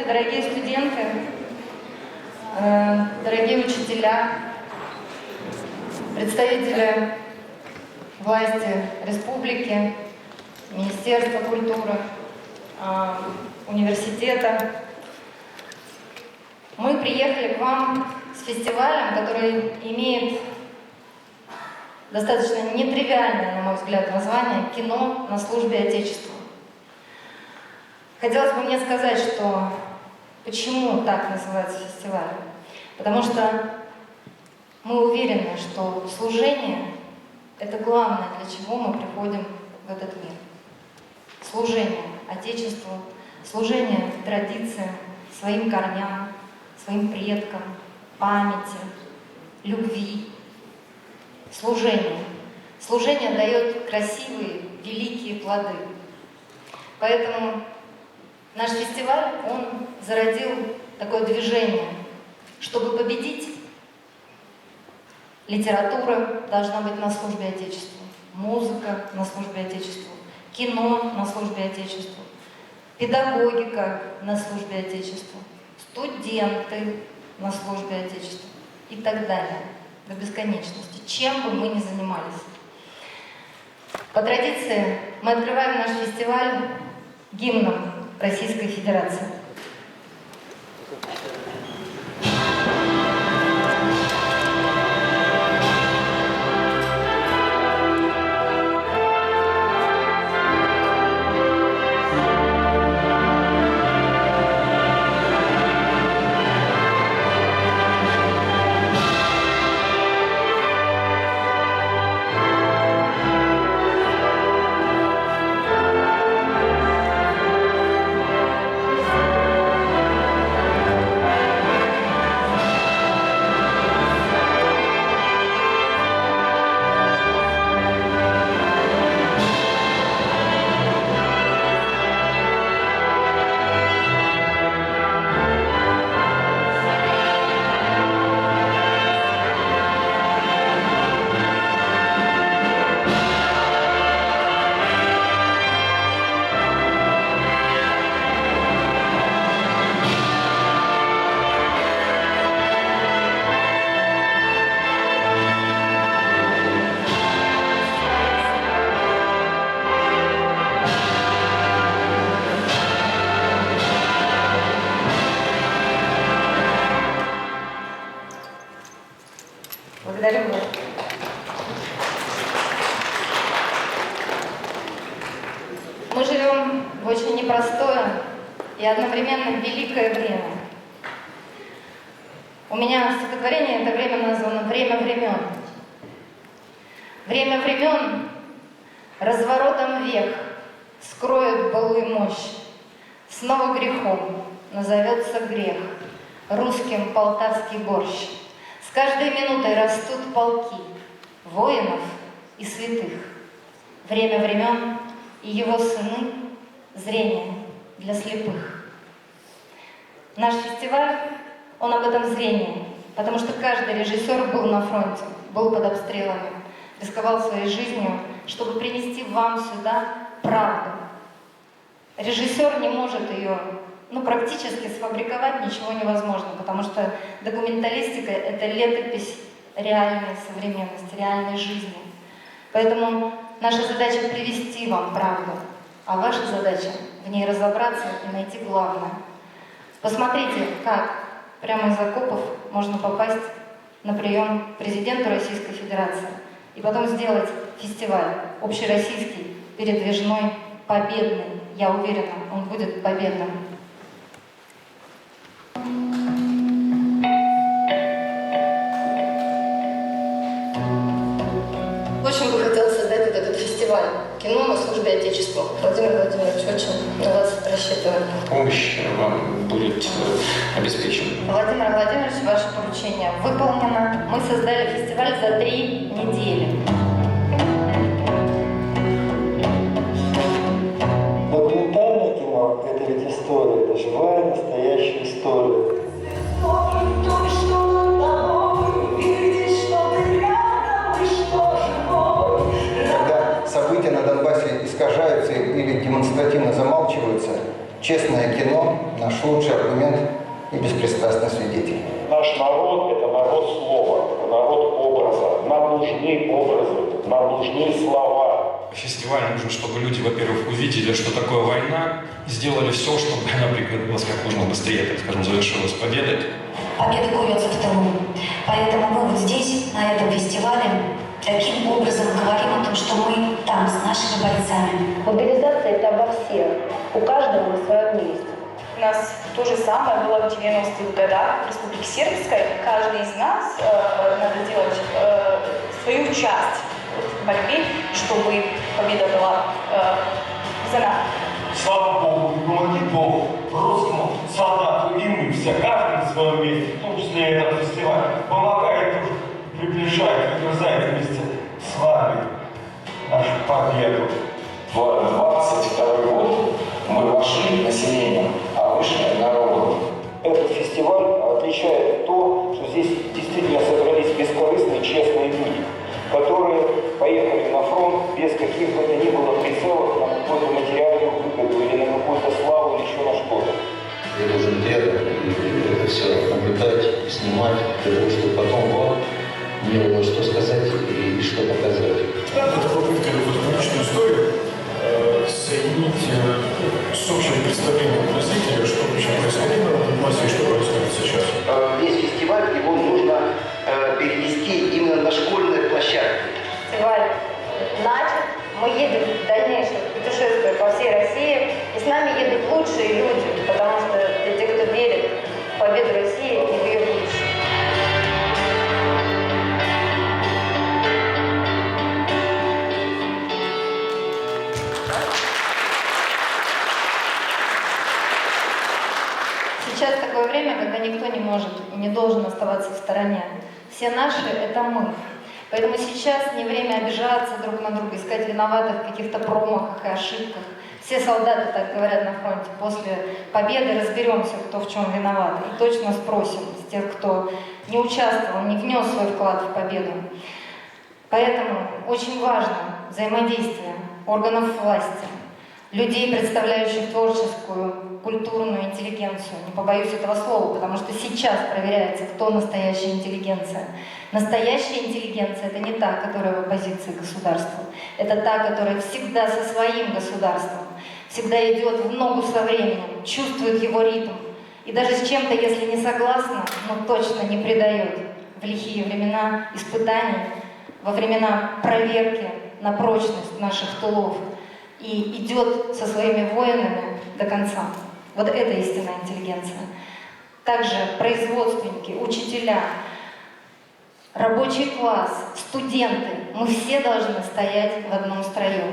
Здравствуйте, дорогие студенты, дорогие учителя, представители власти республики, Министерства культуры, университета. Мы приехали к вам с фестивалем, который имеет достаточно нетривиальное, на мой взгляд, название «Кино на службе Отечеству». Хотелось бы мне сказать, что почему так называется фестиваль. Потому что мы уверены, что служение – это главное, для чего мы приходим в этот мир. Служение Отечеству, служение традициям, своим корням, своим предкам, памяти, любви. Служение. Служение дает красивые, великие плоды. Поэтому наш фестиваль, он зародил такое движение. Чтобы победить, литература должна быть на службе Отечеству, музыка на службе Отечеству, кино на службе Отечеству, педагогика на службе Отечеству, студенты на службе Отечеству и так далее, до бесконечности, чем бы мы ни занимались. По традиции мы открываем наш фестиваль гимном Российской Федерации. Благодарю вас. Мы живем в очень непростое и одновременно великое время. У меня стихотворение это время названо «Время времен». Время времен разворотом век скроет былую мощь. Снова грехом назовется грех, русским полтавский борщ. С каждой минутой растут полки воинов и святых. Время времен и его сыны — зрение для слепых. Наш фестиваль, он об этом зрении, потому что каждый режиссер был на фронте, был под обстрелами, рисковал своей жизнью, чтобы принести вам сюда правду. Режиссер не может ее практически сфабриковать ничего невозможно, потому что документалистика — это летопись реальной современности, реальной жизни. Поэтому наша задача — привести вам правду, а ваша задача — в ней разобраться и найти главное. Посмотрите, как прямо из окопов можно попасть на прием к президенту Российской Федерации и потом сделать фестиваль общероссийский, передвижной, победный. Я уверена, он будет победным. Очень бы хотелось создать вот этот фестиваль кино на службе Отечеству. Владимир Владимирович, очень на вас рассчитываю. Помощь вам будет обеспечена. Владимир Владимирович, ваше поручение выполнено. Мы создали фестиваль за 3 недели. Документальное кино – это ведь история, это живая, настоящая история. Когда события на Донбассе искажаются или демонстративно замалчиваются, честное кино наш лучший аргумент и беспристрастный свидетель. Наш народ – это народ слова, это народ образа. Нам нужны образы, нам нужны слова. Фестиваль нужен, чтобы люди, во-первых, увидели, что такое война, и сделали все, чтобы она прекратилась как можно быстрее, так скажем, завершилась победой. Победа куется в тылу. Поэтому мы вот здесь, на этом фестивале, таким образом говорим о том, что мы там с нашими бойцами. Мобилизация – это обо всех, у каждого на своем месте. У нас то же самое было в 90-х годах в Республике Сербской. Каждый из нас надо делать свою часть в борьбе, чтобы победа была за нами. Слава Богу, и помоги Бог русскому солдату и мы все, каждый на своем месте, в том числе и этот фестиваль, помогает, приближает, выгрызает вместе с вами нашу победу. В 22 год мы вошли населением, а вышли народом. Этот фестиваль отличает то, что здесь действительно собрались бескорыстные, честные люди, которые поехали на фронт без каких бы то ни было прицелов на какую-то материальную выгоду или на какую-то славу или еще на что-то. Я должен рядом это все наблюдать, снимать, для того, чтобы потом вам мне было что сказать и что показать. Это попытка в научную историю соединить с общим представлением для зрителя, что вообще происходило на Донбассе и что происходит сейчас. Весь фестиваль, его нужно перенести именно на школьные площадки. Фестиваль начат, мы едем в дальнейшее путешествие по всей России, и с нами едут лучшие люди, потому что для тех, кто верит в победу России и в ее будущее. Сейчас такое время, когда никто не может и не должен оставаться в стороне. Все наши – это мы. Поэтому сейчас не время обижаться друг на друга, искать виноватых в каких-то промахах и ошибках. Все солдаты так говорят на фронте. После победы разберемся, кто в чем виноват. И точно спросим с тех, кто не участвовал, не внес свой вклад в победу. Поэтому очень важно взаимодействие органов власти, людей, представляющих творческую, культурную интеллигенцию. Не побоюсь этого слова, потому что сейчас проверяется, кто настоящая интеллигенция. Настоящая интеллигенция – это не та, которая в оппозиции к государству. Это та, которая всегда со своим государством, всегда идет в ногу со временем, чувствует его ритм. И даже с чем-то, если не согласна, но точно не предает. В лихие времена испытаний, во времена проверки на прочность наших тылов. И идет со своими воинами до конца. Вот это истинная интеллигенция. Также производственники, учителя, рабочий класс, студенты, мы все должны стоять в одном строю.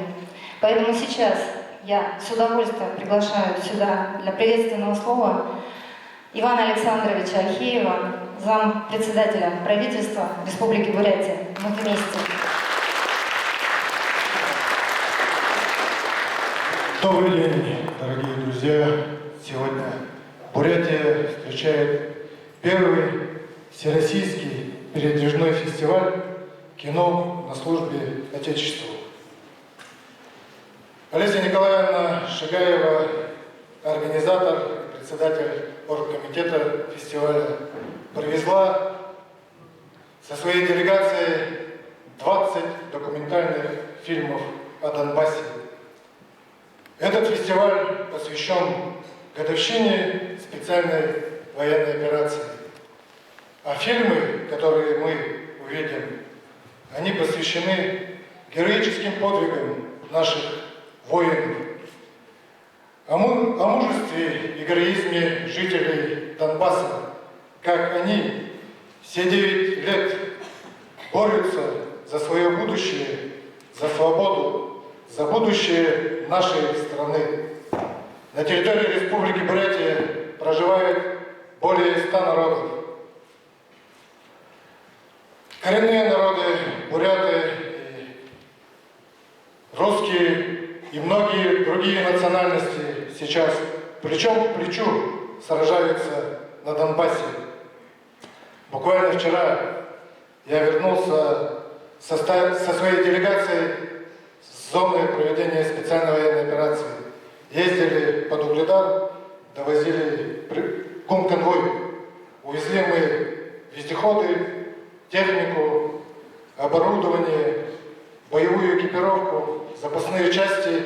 Поэтому сейчас я с удовольствием приглашаю сюда для приветственного слова Ивана Александровича Альхеева, зампредседателя правительства Республики Бурятия. Мы вместе. Добрый день, дорогие друзья! Сегодня Бурятия встречает первый всероссийский передвижной фестиваль кино на службе Отечеству. Олеся Николаевна Шигаева, организатор и председатель оргкомитета фестиваля, привезла со своей делегацией 20 документальных фильмов о Донбассе. Этот фестиваль посвящен годовщине специальной военной операции. А фильмы, которые мы увидим, они посвящены героическим подвигам наших воинов, о мужестве и героизме жителей Донбасса, как они все 9 лет борются за свое будущее, за свободу, за будущее нашей страны. На территории Республики Бурятия проживает более 100 народов. Коренные народы, буряты, русские и многие другие национальности сейчас плечом к плечу сражаются на Донбассе. Буквально вчера я вернулся со своей делегацией с зоны проведения специальной военной операции. Ездили под Угледар, довозили конвой. Увезли мы вездеходы, технику, оборудование, боевую экипировку, запасные части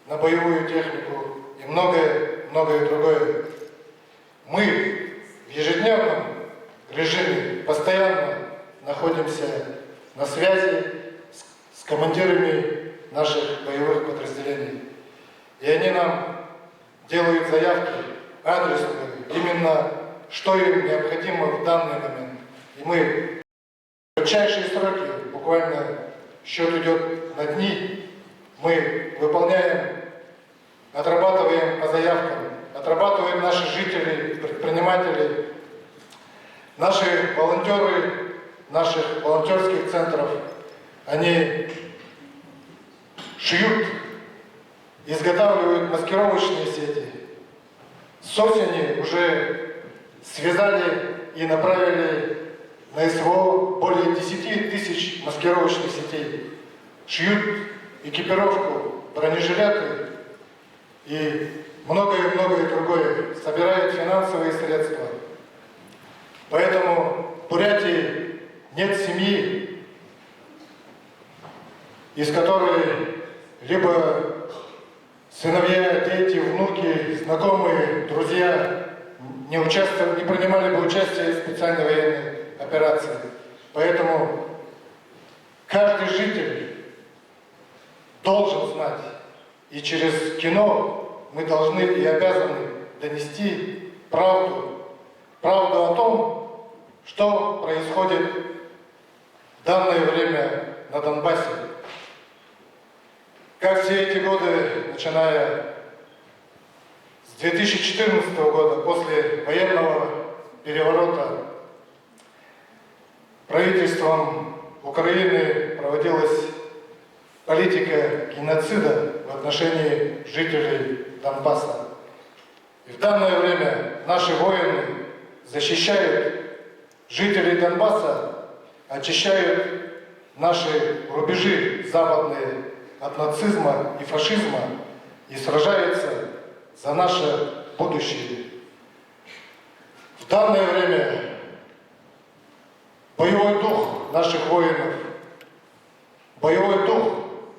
на боевую технику и многое другое. Мы в ежедневном режиме постоянно находимся на связи с командирами наших боевых подразделений. И они нам делают заявки адресные, именно что им необходимо в данный момент. И мы в кратчайшие сроки, буквально счет идет на дни, мы выполняем, отрабатываем по заявкам, отрабатывают наши жители, предприниматели, наши волонтеры наших волонтерских центров. Они шьют, изготавливают маскировочные сети. С осени уже связали и направили на СВО более 10 тысяч маскировочных сетей. Шьют экипировку, бронежилеты и многое другое. Собирают финансовые средства. Поэтому в Бурятии нет семьи, из которой либо сыновья, дети, внуки, знакомые, друзья не принимали бы участие в специальной военной операции. Поэтому каждый житель должен знать, и через кино мы должны и обязаны донести правду о том, что происходит в данное время на Донбассе. Как все эти годы, начиная с 2014 года, после военного переворота, правительством Украины проводилась политика геноцида в отношении жителей Донбасса. И в данное время наши воины защищают жителей Донбасса, очищают наши рубежи западные от нацизма и фашизма и сражаются за наше будущее. В данное время боевой дух наших воинов, боевой дух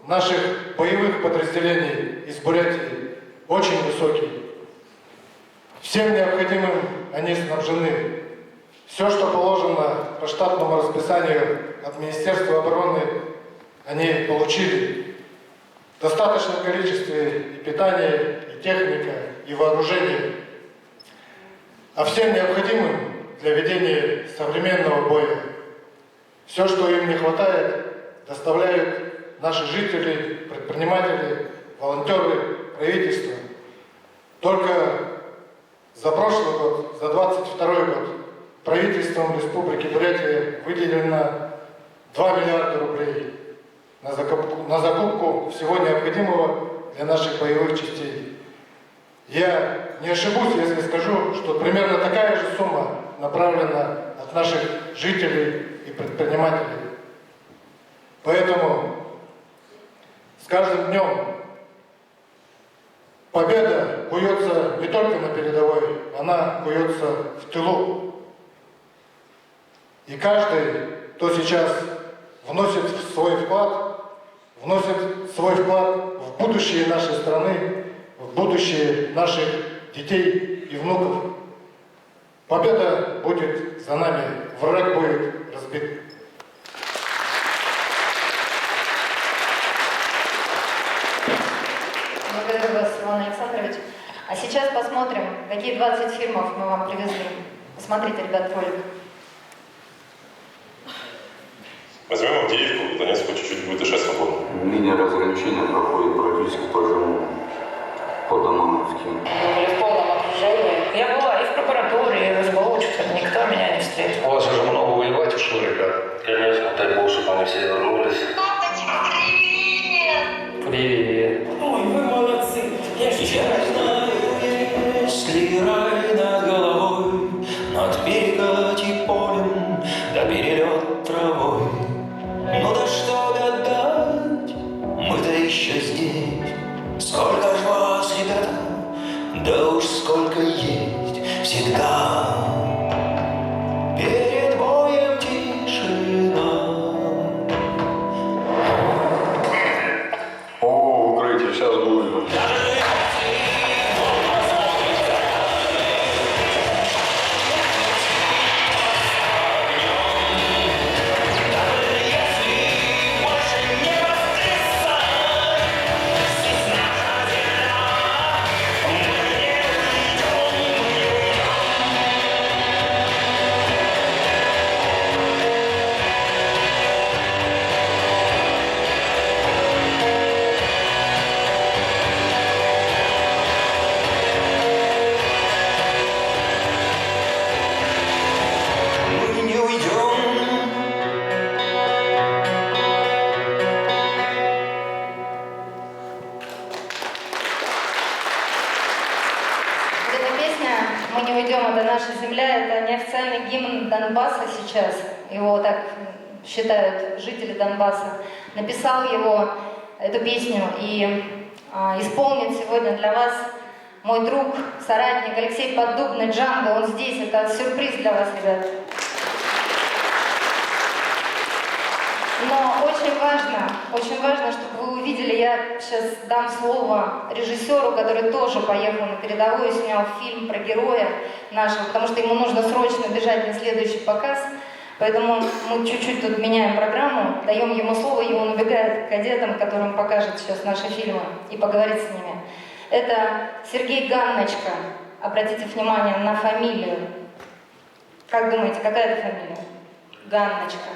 наших боевых подразделений из Бурятии очень высокий. Всем необходимым они снабжены. Все, что положено по штатному расписанию от Министерства обороны, они получили. В достаточном количестве и питания, и техника, и вооружение. А всем необходимым для ведения современного боя. Все, что им не хватает, доставляют наши жители, предприниматели, волонтеры, правительство. Только за прошлый год, за 2022 год, правительством Республики Бурятия выделено 2 миллиарда рублей на закупку всего необходимого для наших боевых частей. Я не ошибусь, если скажу, что примерно такая же сумма направлена от наших жителей и предпринимателей. Поэтому с каждым днем победа куется не только на передовой, она куется в тылу. И каждый, кто сейчас вносит свой вклад в будущее нашей страны, в будущее наших детей и внуков. Победа будет за нами, враг будет разбит. Благодарю вас, Иван Александрович. А сейчас посмотрим, какие 20 фильмов мы вам привезли. Посмотрите, ребят, ролик. Возьмем Авдеевку, Донецк по чуть-чуть будет дышать свободно. Линия разграничения проходит практически по Домановским. Мы были в полном окружении. Я была и в прокуратуре, и в СБУ, что-то никто меня не встретил. У вас уже много воевать ушло, ребят. Конечно, дай Бог, чтобы они все вернулись. Привет. Ой, вы молодцы. Я знаю, если рай над головой, над перекати полем, да перелет травой. Ну да что гадать, мы-то еще здесь. Сколько ж вас, ребята, да уж сколько всегда. Перед боем тишина. О, укрытие, сейчас будет. Мы не уйдем. Вот эта песня «Мы не уйдем, это наша земля» — это неофициальный гимн Донбасса сейчас. Его так считают жители Донбасса. Написал его, эту песню, и исполнит сегодня для вас мой друг, соратник Алексей Поддубный, Джанго. Он здесь, это сюрприз для вас, ребят. Но очень важно, чтобы вы увидели, я сейчас дам слово режиссеру, который тоже поехал на передовую, снял фильм про героя нашего, потому что ему нужно срочно бежать на следующий показ. Поэтому мы чуть-чуть тут меняем программу, даем ему слово, и он убегает к кадетам, которым покажет сейчас наши фильмы, и поговорит с ними. Это Сергей Ганночка. Обратите внимание на фамилию. Как думаете, какая это фамилия? Ганночка.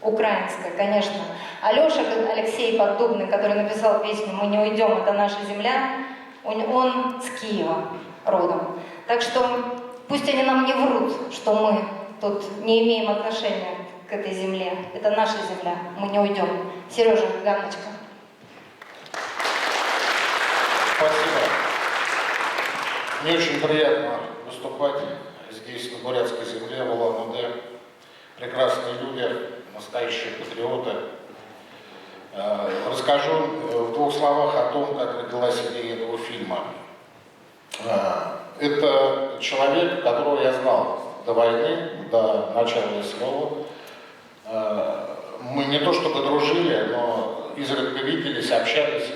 Украинская, конечно. Алеша Алексей Поддубный, который написал песню «Мы не уйдем, это наша земля», он с Киева родом. Так что пусть они нам не врут, что мы тут не имеем отношения к этой земле. Это наша земля, мы не уйдем. Сережа, Ганночка. Спасибо. Мне очень приятно выступать здесь, на бурятской земле, в Улан-Удэ. Прекрасные люди, настоящие патриоты. Расскажу в двух словах о том, как родилась идея этого фильма. Это человек, которого я знал до войны, до начала СВО. Мы не то чтобы дружили, но изредка виделись, общались.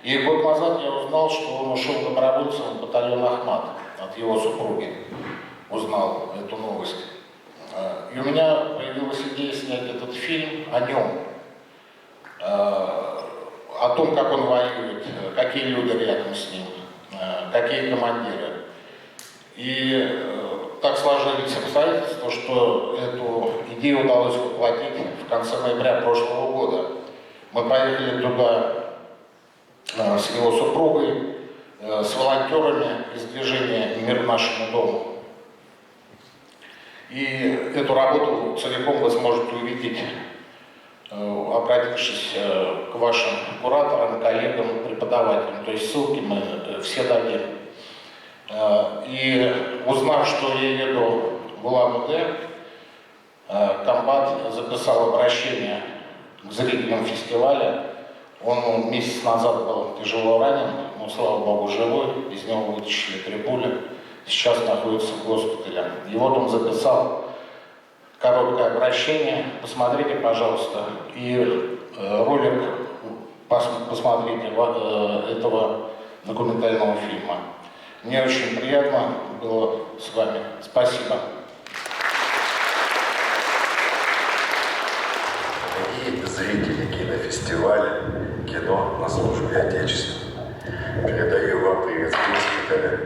И год назад я узнал, что он ушел добровольцем в батальон «Ахмат» от его супруги. Узнал эту новость. И у меня появилась идея снять этот фильм о нем. О том, как он воюет, какие люди рядом с ним, какие командиры. И так сложились обстоятельства, что эту идею удалось воплотить в конце ноября прошлого года. Мы поехали туда с его супругой, с волонтерами из движения «Мир нашему дому». И эту работу целиком вы сможете увидеть, обратившись к вашим кураторам, коллегам, преподавателям. То есть ссылки мы все дадим. И узнав, что я еду в Улан-Удэ, комбат записал обращение к зрителям фестиваля. Он месяц назад был тяжело ранен, но, слава богу, живой. Из него вытащили 3 пули. Сейчас находится в госпитале. И вот он записал короткое обращение. Посмотрите, пожалуйста, и ролик посмотрите этого документального фильма. Мне очень приятно было с вами. Спасибо. Дорогие зрители кинофестиваля «Кино на службе Отечеству», передаю вам привет с госпиталя.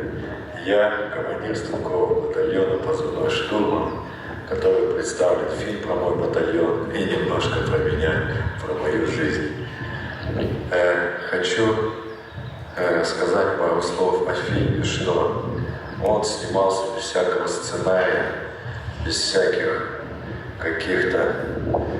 Я командир стрелкового батальона позывной «Штурман», который представлен фильм про мой батальон и немножко про меня, про мою жизнь. Хочу рассказать пару слов о фильме, что он снимался без всякого сценария, без всяких каких-то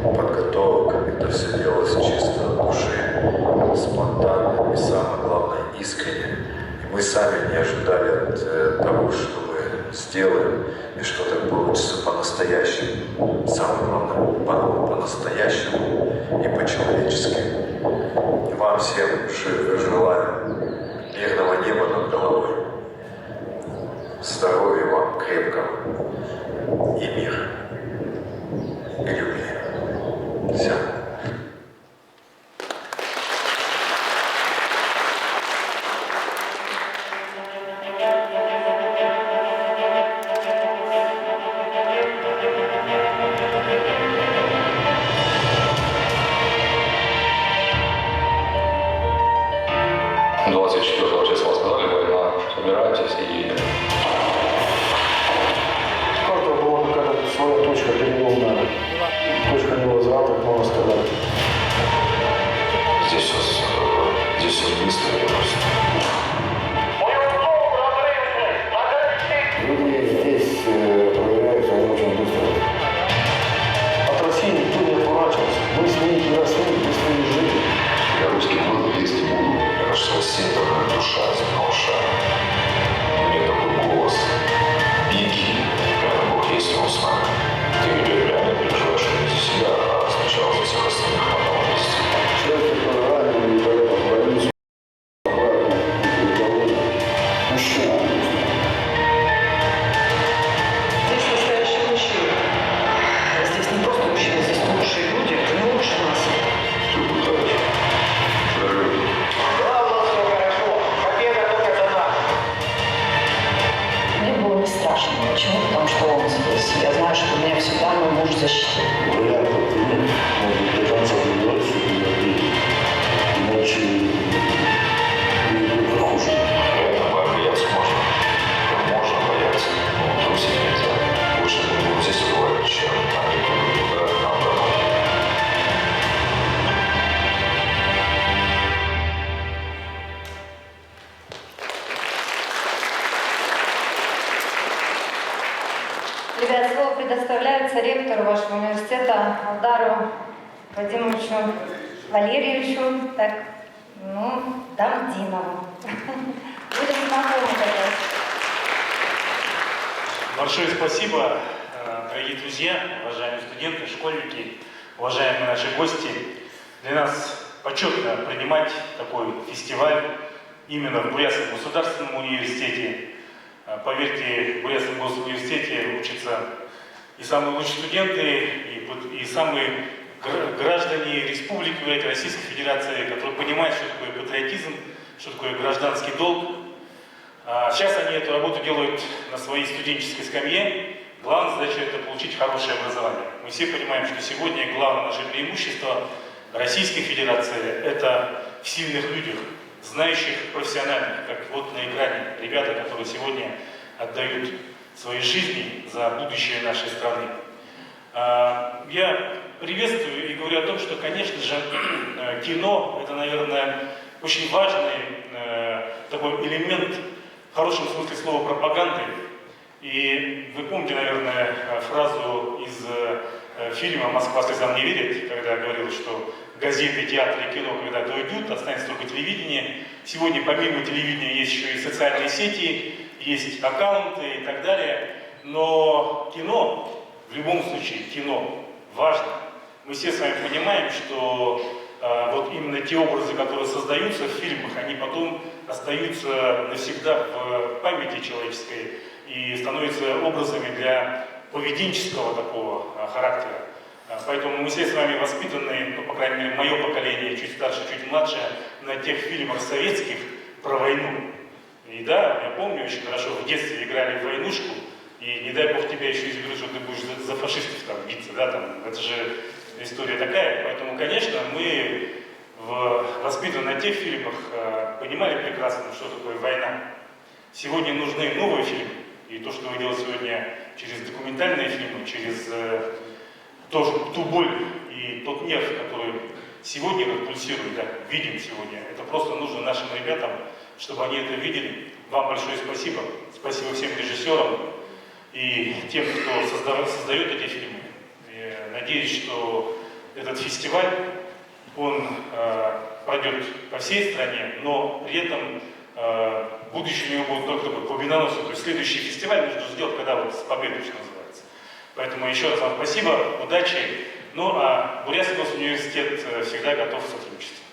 подготовок. Это все делалось чисто от души, спонтанно и, самое главное, искренне. И мы сами не ожидали от того, что мы сделаем, и что так получится по-настоящему. Самое главное, по-настоящему и по-человечески. Вам всем желаю мирного неба над головой, Здоровья вам крепкого и мира, и любви. Все. Ребят, слово предоставляется ректору вашего университета Алдару Вадимовичу Валерьевичу, так, Дамдинову. Будем знакомы, конечно. Большое спасибо, дорогие друзья, уважаемые студенты, школьники, уважаемые наши гости. Для нас почетно принимать такой фестиваль именно в Бурятском государственном университете. Поверьте, в Бурятском госуниверситете учатся и самые лучшие студенты, и самые граждане Республики Бурятия, Российской Федерации, которые понимают, что такое патриотизм, что такое гражданский долг. Сейчас они эту работу делают на своей студенческой скамье. Главная задача – это получить хорошее образование. Мы все понимаем, что сегодня главное наше преимущество Российской Федерации – это в сильных людях, знающих профессиональных, как вот на экране ребята, которые сегодня отдают свои жизни за будущее нашей страны. Я приветствую и говорю о том, что, конечно же, кино – это, наверное, очень важный такой элемент, в хорошем смысле слова, пропаганды. И вы помните, наверное, фразу из фильма «Москва слезам не верит», когда говорил, что газеты, театры и кино, когда дойдут, останется только телевидение. Сегодня помимо телевидения есть еще и социальные сети, есть аккаунты и так далее. Но кино, в любом случае, кино важно. Мы все с вами понимаем, что вот именно те образы, которые создаются в фильмах, они потом остаются навсегда в памяти человеческой и становятся образами для поведенческого такого характера. Поэтому мы все с вами воспитаны, по крайней мере, мое поколение, чуть старше, чуть младше, на тех фильмах советских про войну. И да, я помню очень хорошо, в детстве играли в войнушку, и не дай бог тебя еще изберут, что ты будешь за фашистов там биться, да, там, это же история такая. Поэтому, конечно, мы воспитаны на тех фильмах, понимали прекрасно, что такое война. Сегодня нужны новые фильмы, и то, что вы делаете сегодня через документальные фильмы, через ту боль и тот нерв, который сегодня как пульсирует, да, видим сегодня, это просто нужно нашим ребятам, чтобы они это видели. Вам большое спасибо. Спасибо всем режиссерам и тем, кто создает эти фильмы. Надеюсь, что этот фестиваль, он пройдет по всей стране, но при этом будущее у него будет только такой победоносный. То есть следующий фестиваль нужно сделать, когда вот с победой все называется. Поэтому еще раз вам спасибо, удачи. Ну а Бурятский госуниверситет всегда готов к сотрудничеству.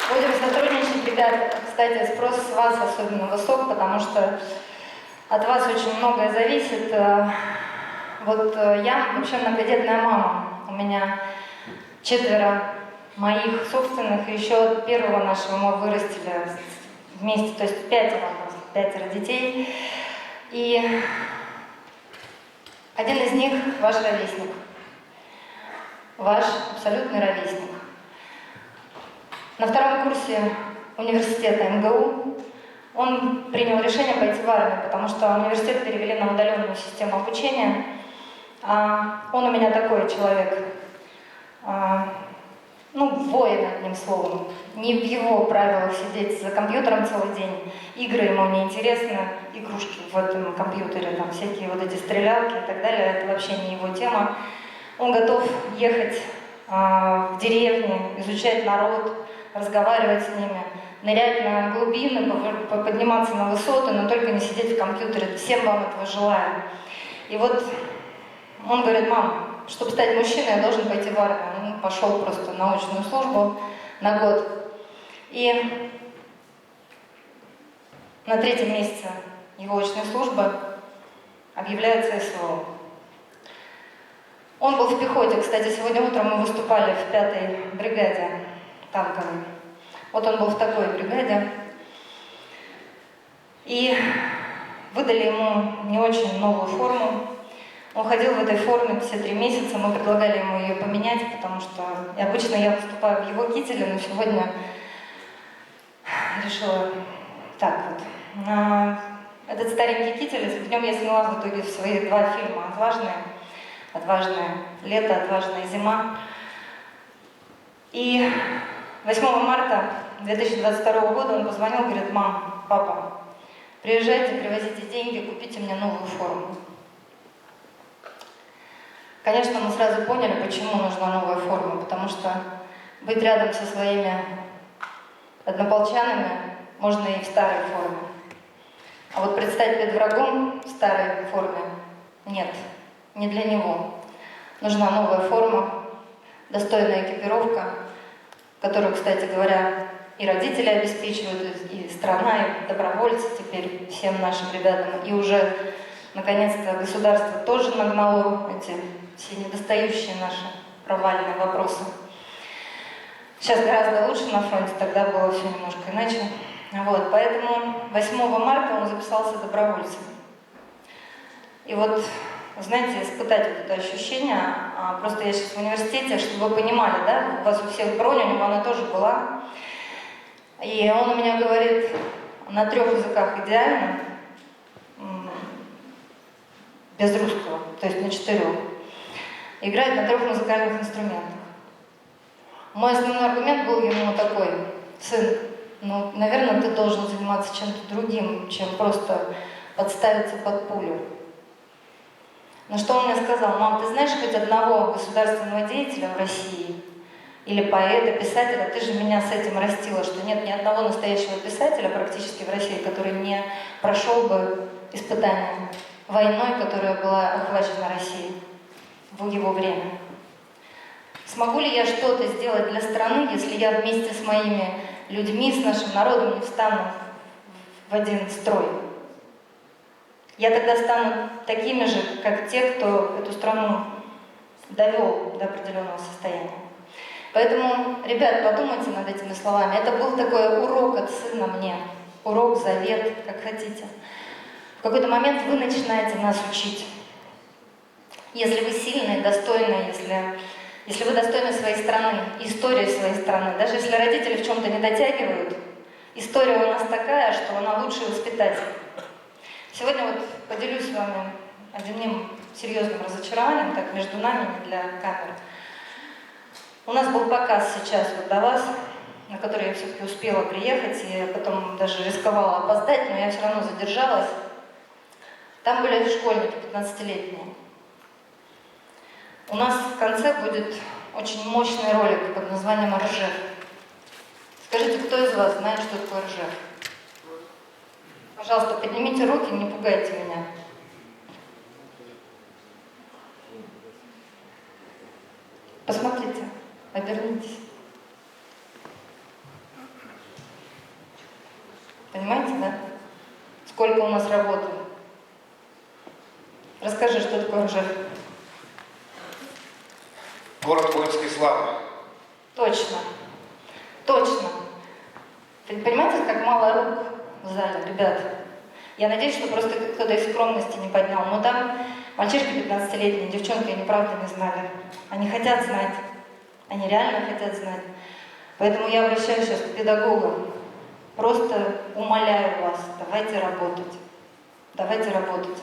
Будем сотрудничать. ребят, кстати, спрос с вас особенно высок, потому что от вас очень многое зависит. Вот я вообще многодетная мама. У меня 4 моих собственных, и еще первого нашего мы вырастили вместе, то есть 5 детей. И один из них ваш ровесник. Ваш абсолютный ровесник. На 2-м курсе университета МГУ он принял решение пойти в армию, потому что университет перевели на удаленную систему обучения. Он у меня такой человек, воин, одним словом. Не в его правилах сидеть за компьютером целый день. Игры ему не интересны, игрушки в этом компьютере, там всякие вот эти стрелялки и так далее, это вообще не его тема. Он готов ехать в деревни, изучать народ, разговаривать с ними, нырять на глубины, подниматься на высоты, но только не сидеть в компьютере. Всем вам этого желаю. И вот он говорит: мам, чтобы стать мужчиной, я должен пойти в армию. Он пошел просто на научную службу на год. И на 3-м месяце его очной службы объявляется СВО. Он был в пехоте. Кстати, сегодня утром мы выступали в 5-й бригаде танковой. Вот он был в такой бригаде. И выдали ему не очень новую форму. Он ходил в этой форме все 3 месяца. Мы предлагали ему ее поменять, потому что обычно я выступаю в его кителе, но сегодня решила так вот. Этот старенький китель, в нем я сняла в итоге свои 2 фильма «Отважное лето», «Отважная зима». И 8 марта 2022 года он позвонил, говорит: мам, папа, приезжайте, привозите деньги, купите мне новую форму. Конечно, мы сразу поняли, почему нужна новая форма, потому что быть рядом со своими однополчанами можно и в старой форме. А вот предстать перед врагом в старой форме нет, не для него. Нужна новая форма, достойная экипировка, которую, кстати говоря, и родители обеспечивают, и страна, и добровольцы теперь всем нашим ребятам. И уже, наконец-то, государство тоже нагнало эти все недостающие наши провальные вопросы. Сейчас гораздо лучше на фронте, тогда было все немножко иначе. Вот, поэтому 8 марта он записался добровольцем. И вот, знаете, испытать вот это ощущение, просто я сейчас в университете, чтобы вы понимали, да, у вас у всех бронь, у него она тоже была. И он у меня говорит на 3 языках идеально, без русского, то есть на 4. Играет на 3 музыкальных инструментах. Мой основной аргумент был ему такой: сын, наверное, ты должен заниматься чем-то другим, чем просто подставиться под пулю. На что он мне сказал: мам, ты знаешь хоть одного государственного деятеля в России, или поэта, писателя, ты же меня с этим растила, что нет ни одного настоящего писателя практически в России, который не прошел бы испытание войной, которая была охвачена Россией в его время. Смогу ли я что-то сделать для страны, если я вместе с моими людьми, с нашим народом не встану в один строй? Я тогда стану такими же, как те, кто эту страну довел до определенного состояния. Поэтому, ребят, подумайте над этими словами. Это был такой урок от сына мне, урок, завет, как хотите. В какой-то момент вы начинаете нас учить. Если вы сильные, достойные, если вы достойны своей страны, истории своей страны, даже если родители в чем-то не дотягивают, история у нас такая, что она лучший воспитатель. Сегодня вот поделюсь с вами одним серьезным разочарованием, так между нами, не для камер. У нас был показ сейчас вот до вас, на который я все-таки успела приехать, и я потом даже рисковала опоздать, но я все равно задержалась. Там были школьники 15-летние. У нас в конце будет очень мощный ролик под названием «Ржев». Скажите, кто из вас знает, что такое Ржев? Пожалуйста, поднимите руки, не пугайте меня. Посмотрите, обернитесь. сколько у нас работы. Расскажи, что такое Ржев. Город воинской славы. Точно. Точно. Вы понимаете, как мало рук в зале, ребят? Я надеюсь, что просто кто-то из скромности не поднял. Но там мальчишки 15-летние, девчонки, они правда не знали. Они хотят знать. Они реально хотят знать. Поэтому я обращаюсь сейчас к педагогам. Просто умоляю вас, давайте работать. Давайте работать.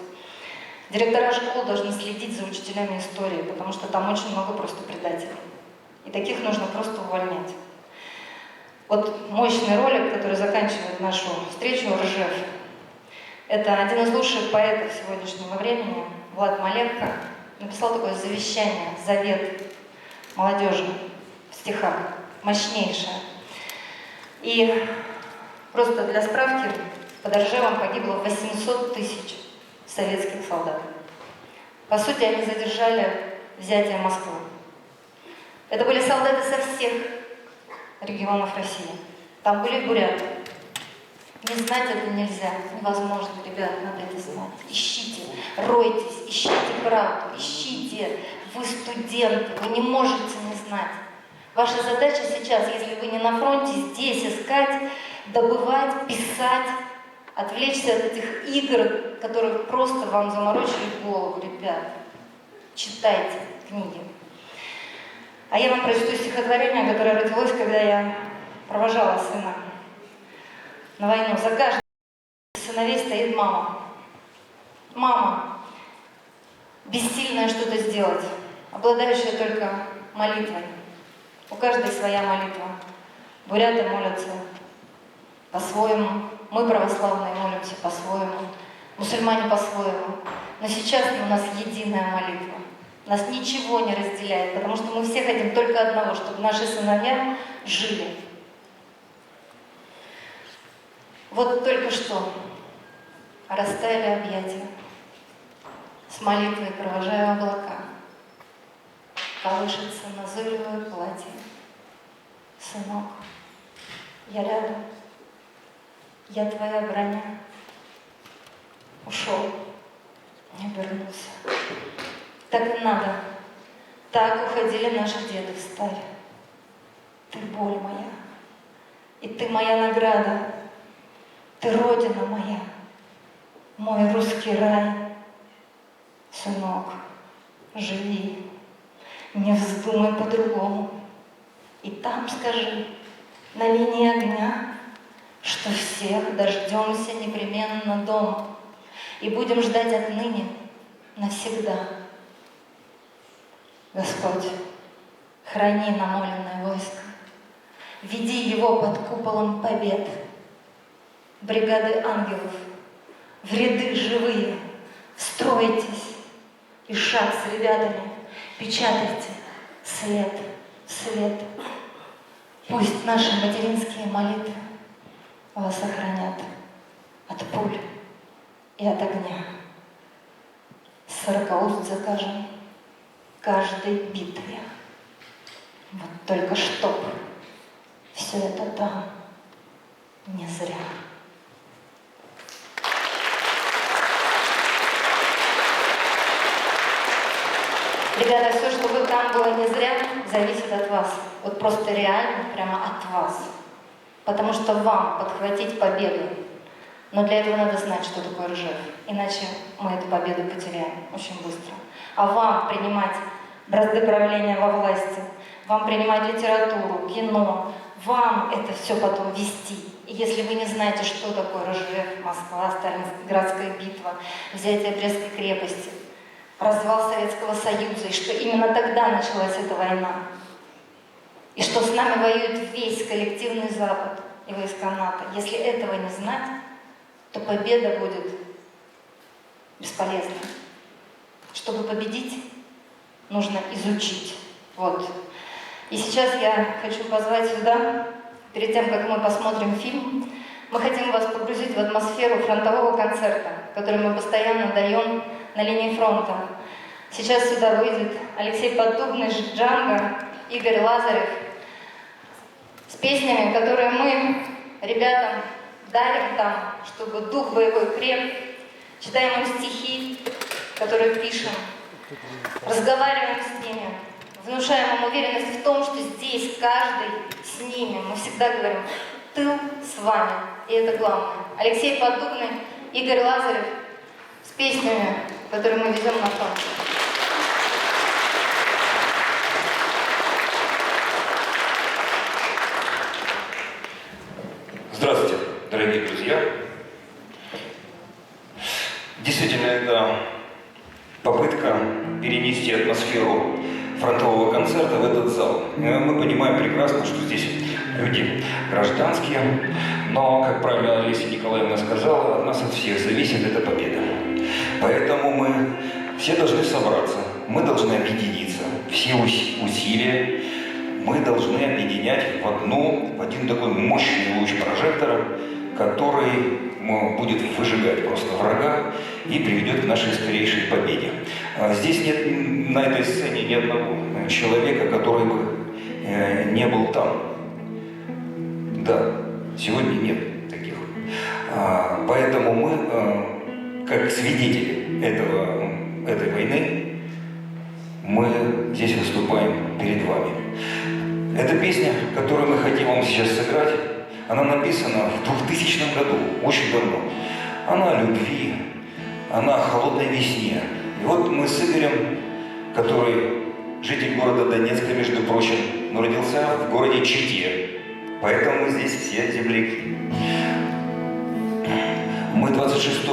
Директора школ должны следить за учителями истории, потому что там очень много просто предателей. И таких нужно просто увольнять. Вот мощный ролик, который заканчивает нашу встречу, Ржев. Это один из лучших поэтов сегодняшнего времени, Влад Маленко, написал такое завещание, завет молодежи в стихах, мощнейшее. И просто для справки, под Ржевом погибло 800 тысяч советских солдат. По сути, они задержали взятие Москвы. Это были солдаты со всех регионов России. Там были буряты. Не знать это нельзя, невозможно, ребят, надо это знать. Ищите, ройтесь, ищите правду, ищите. Вы студенты, вы не можете не знать. Ваша задача сейчас, если вы не на фронте, здесь искать, добывать, писать, отвлечься от этих игр, которые просто вам заморочили голову, ребят. Читайте книги. А я вам прочту стихотворение, которое родилось, когда я провожала сына на войну. За каждым из сыновей стоит мама. Мама, бессильная что-то сделать, обладающая только молитвой. У каждой своя молитва. Буряты молятся по-своему. Мы, православные, молимся по-своему. Мусульмане по-своему. Но сейчас у нас единая молитва. Нас ничего не разделяет, потому что мы все хотим только одного, чтобы наши сыновья жили. Вот только что растаяли объятия. С молитвой провожаю облака. Колышется назойливое платье. Сынок, я рядом. Я твоя броня. Ушел, не вернулся. Так и надо. Так уходили наши деды в сталь. Ты боль моя, и ты моя награда. Ты родина моя, мой русский рай. Сынок, живи, не вздумай по-другому. И там скажи, на линии огня, что всех дождемся непременно дома и будем ждать отныне навсегда. Господь, храни намоленное войско, веди его под куполом побед. Бригады ангелов, в ряды живые, стройтесь, и шаг с ребятами печатайте след, след. Пусть наши материнские молитвы вас сохранят от пуль и от огня. 40 уст закажем каждой битве. Вот только чтоб все это там не зря. Ребята, все, чтобы там было не зря, зависит от вас. Вот просто реально прямо от вас. Потому что вам подхватить победу. Но для этого надо знать, что такое Ржев. Иначе мы эту победу потеряем очень быстро. А вам принимать бразды правления во власти, вам принимать литературу, кино, вам это все потом вести. И если вы не знаете, что такое Ржев, Москва, Сталинградская битва, взятие Брестской крепости, развал Советского Союза, и что именно тогда началась эта война, и что с нами воюет весь коллективный Запад и войска НАТО. Если этого не знать, то победа будет бесполезна. Чтобы победить, нужно изучить. Вот. И сейчас я хочу позвать сюда, перед тем, как мы посмотрим фильм, мы хотим вас погрузить в атмосферу фронтового концерта, который мы постоянно даем на линии фронта. Сейчас сюда выйдет Алексей Поддубный, Джанго, Игорь Лазарев с песнями, которые мы ребятам дарим там, чтобы дух боевой креп, читаем им стихи, которые пишем, разговариваем с ними, внушаем им уверенность в том, что здесь каждый с ними. Мы всегда говорим: тыл с вами, и это главное. Алексей Поддубный, Игорь Лазарев с песнями, которые мы везем на фронт. Здравствуйте, дорогие друзья. Действительно, это попытка перенести атмосферу фронтового концерта в этот зал. Мы понимаем прекрасно, что здесь люди гражданские, но, как правильно Олеся Николаевна сказала, от нас от всех зависит эта победа. Поэтому мы все должны собраться, мы должны объединиться, все усилия мы должны объединять в один такой мощный луч прожектора, который будет выжигать просто врага и приведет к нашей скорейшей победе. Здесь нет на этой сцене ни одного человека, который бы не был там. Да, сегодня нет таких. Поэтому мы, как свидетели этой войны, мы здесь выступаем перед вами. Эта песня, которую мы хотим вам сейчас сыграть, она написана в 2000 году, очень давно. Она о любви, она о холодной весне. И вот мы с Игорем, который житель города Донецка, между прочим, но родился в городе Чите. Поэтому мы здесь все земляки. Мы 26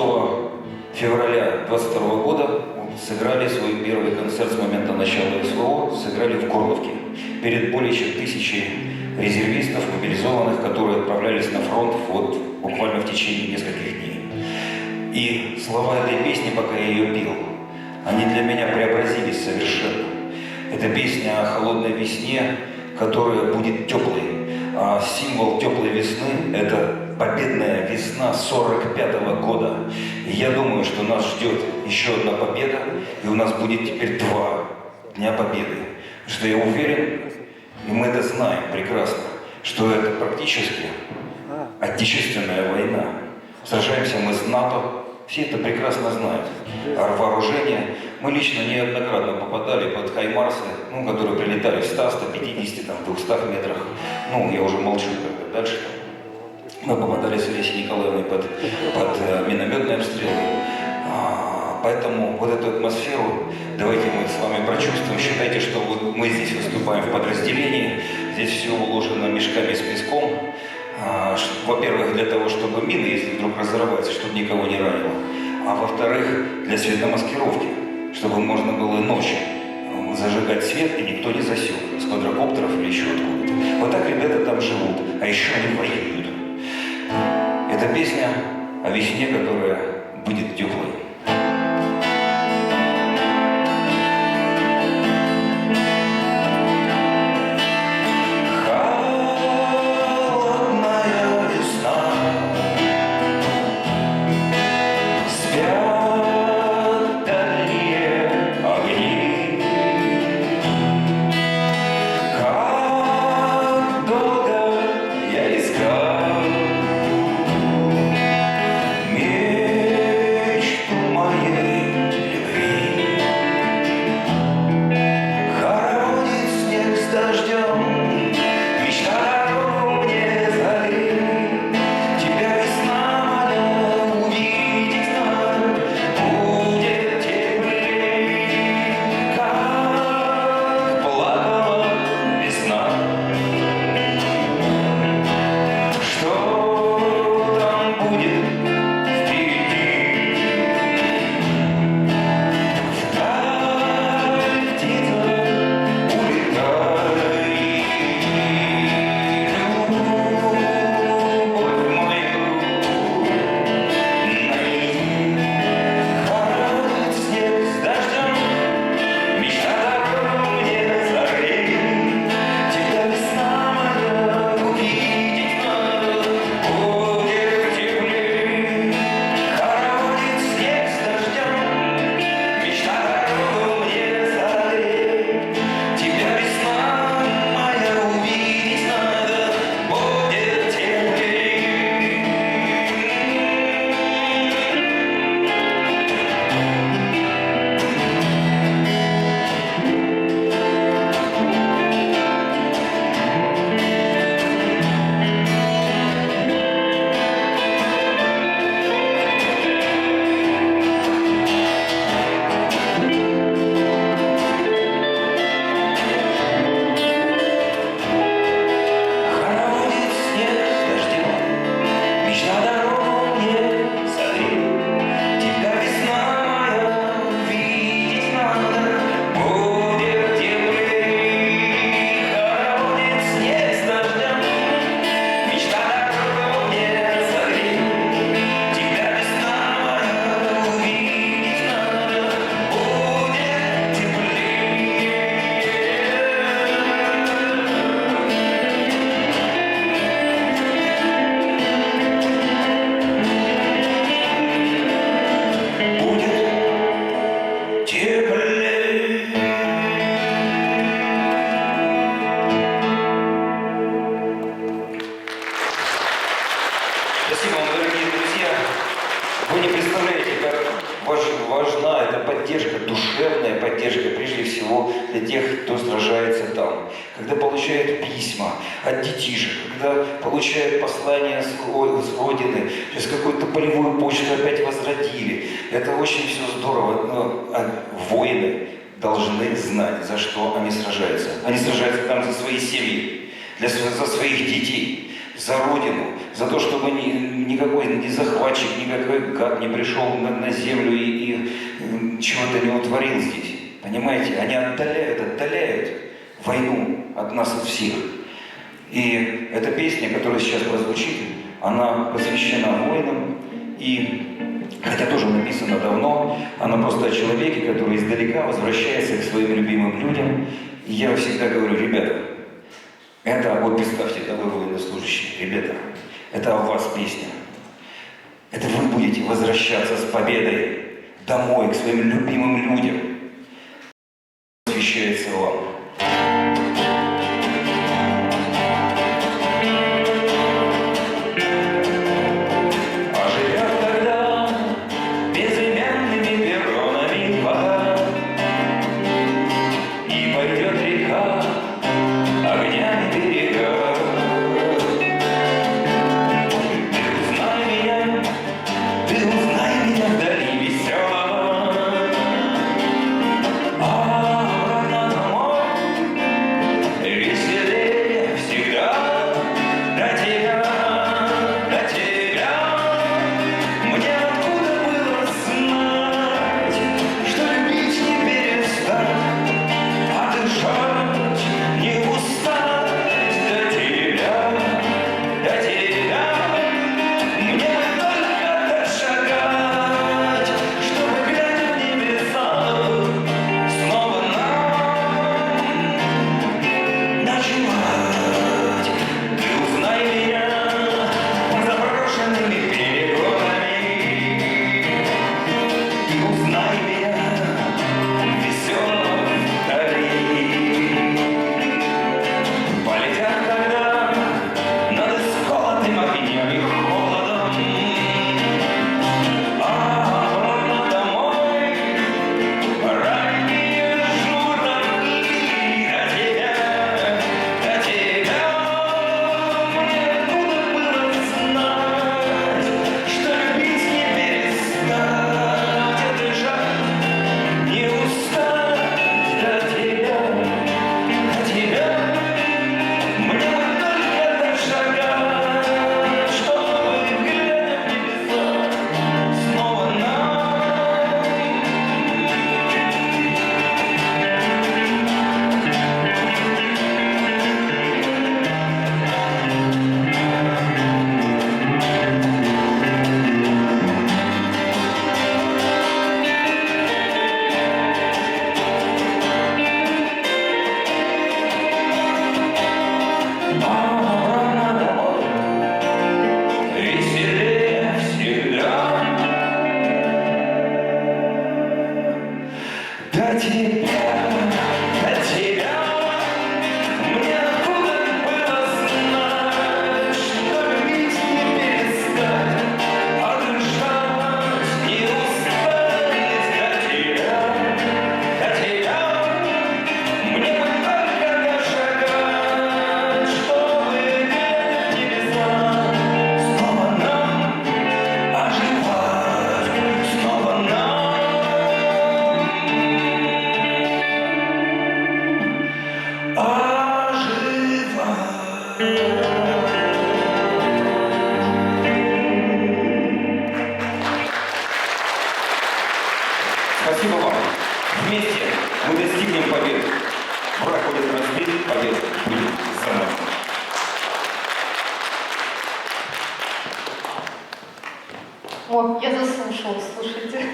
февраля 22 года сыграли свой первый концерт с момента начала СВО, сыграли в Горловке перед более чем 1000 резервистов, мобилизованных, которые отправлялись на фронт буквально в течение нескольких дней. И слова этой песни, пока я ее пел, они для меня преобразились совершенно. Это песня о холодной весне, которая будет теплой. А символ теплой весны – это победная весна 45-го года. И я думаю, что нас ждет еще одна победа, и у нас будет теперь 2 Дня Победы. Потому что я уверен, и мы это знаем прекрасно, что это практически отечественная война. Сражаемся мы с НАТО, все это прекрасно знают. А вооружение, мы лично неоднократно попадали под хаймарсы, которые прилетали в 100, 150, 200 метрах. Я уже молчу, как дальше. Мы попадали с Олесей Николаевной под минометные обстрелы. Поэтому вот эту атмосферу давайте мы с вами прочувствуем. Считайте, что вот мы здесь выступаем в подразделении, здесь все уложено мешками с песком. Во-первых, для того, чтобы мины, если вдруг разорваются, чтобы никого не ранило. А во-вторых, для светомаскировки, чтобы можно было ночью зажигать свет, и никто не засек с квадрокоптеров или еще откуда-то. Вот так ребята там живут, а еще они воюют. Это песня о весне, которая будет теплой. Мечту Вы не представляете, как важна эта поддержка, душевная поддержка, прежде всего, для тех, кто сражается там. Когда получают письма от детишек, когда получают послания с родины, через какую-то полевую почту опять возродили. Это очень все здорово, но воины должны знать, за что они сражаются. Они сражаются там за свои семьи, за своих детей, за родину, за то, чтобы никакой ни захватчик, никакой гад не пришел на землю и чего-то не утворил здесь. Понимаете? Они отдаляют войну от нас, от всех. И эта песня, которая сейчас прозвучит, она посвящена воинам, и хотя тоже написана давно, она просто о человеке, который издалека возвращается к своим любимым людям. И я всегда говорю: ребята, это, вот представьте, да, вы военнослужащие, ребята, это о вас песня. Это вы будете возвращаться с победой домой, к своим любимым людям. Посвящается вам. Спасибо вам. Вместе мы достигнем победы. Враг будет разбит, победа будет за нами. О, я заслушалась, слушайте.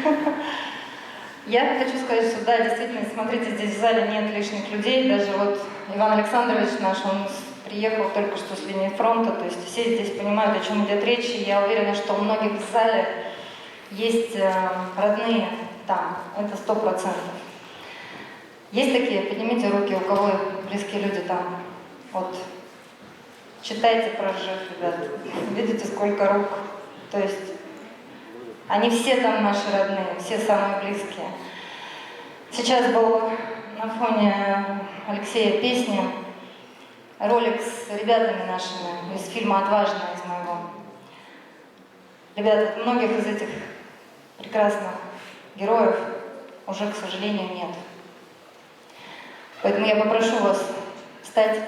Я хочу сказать, что да, действительно, смотрите, здесь в зале нет лишних людей. Даже вот Иван Александрович наш, он приехал только что с линии фронта, то есть все здесь понимают, о чем идет речь. И я уверена, что у многих в зале есть родные там, это 100%. Есть такие? Поднимите руки, у кого близкие люди там. Вот. Читайте про Ржев, ребята. Видите, сколько рук. То есть Они все там наши родные, все самые близкие. Сейчас был на фоне Алексея песни, ролик с ребятами нашими из фильма «Отважная» из моего. Ребят, многих из этих прекрасных героев уже, к сожалению, нет. Поэтому я попрошу вас встать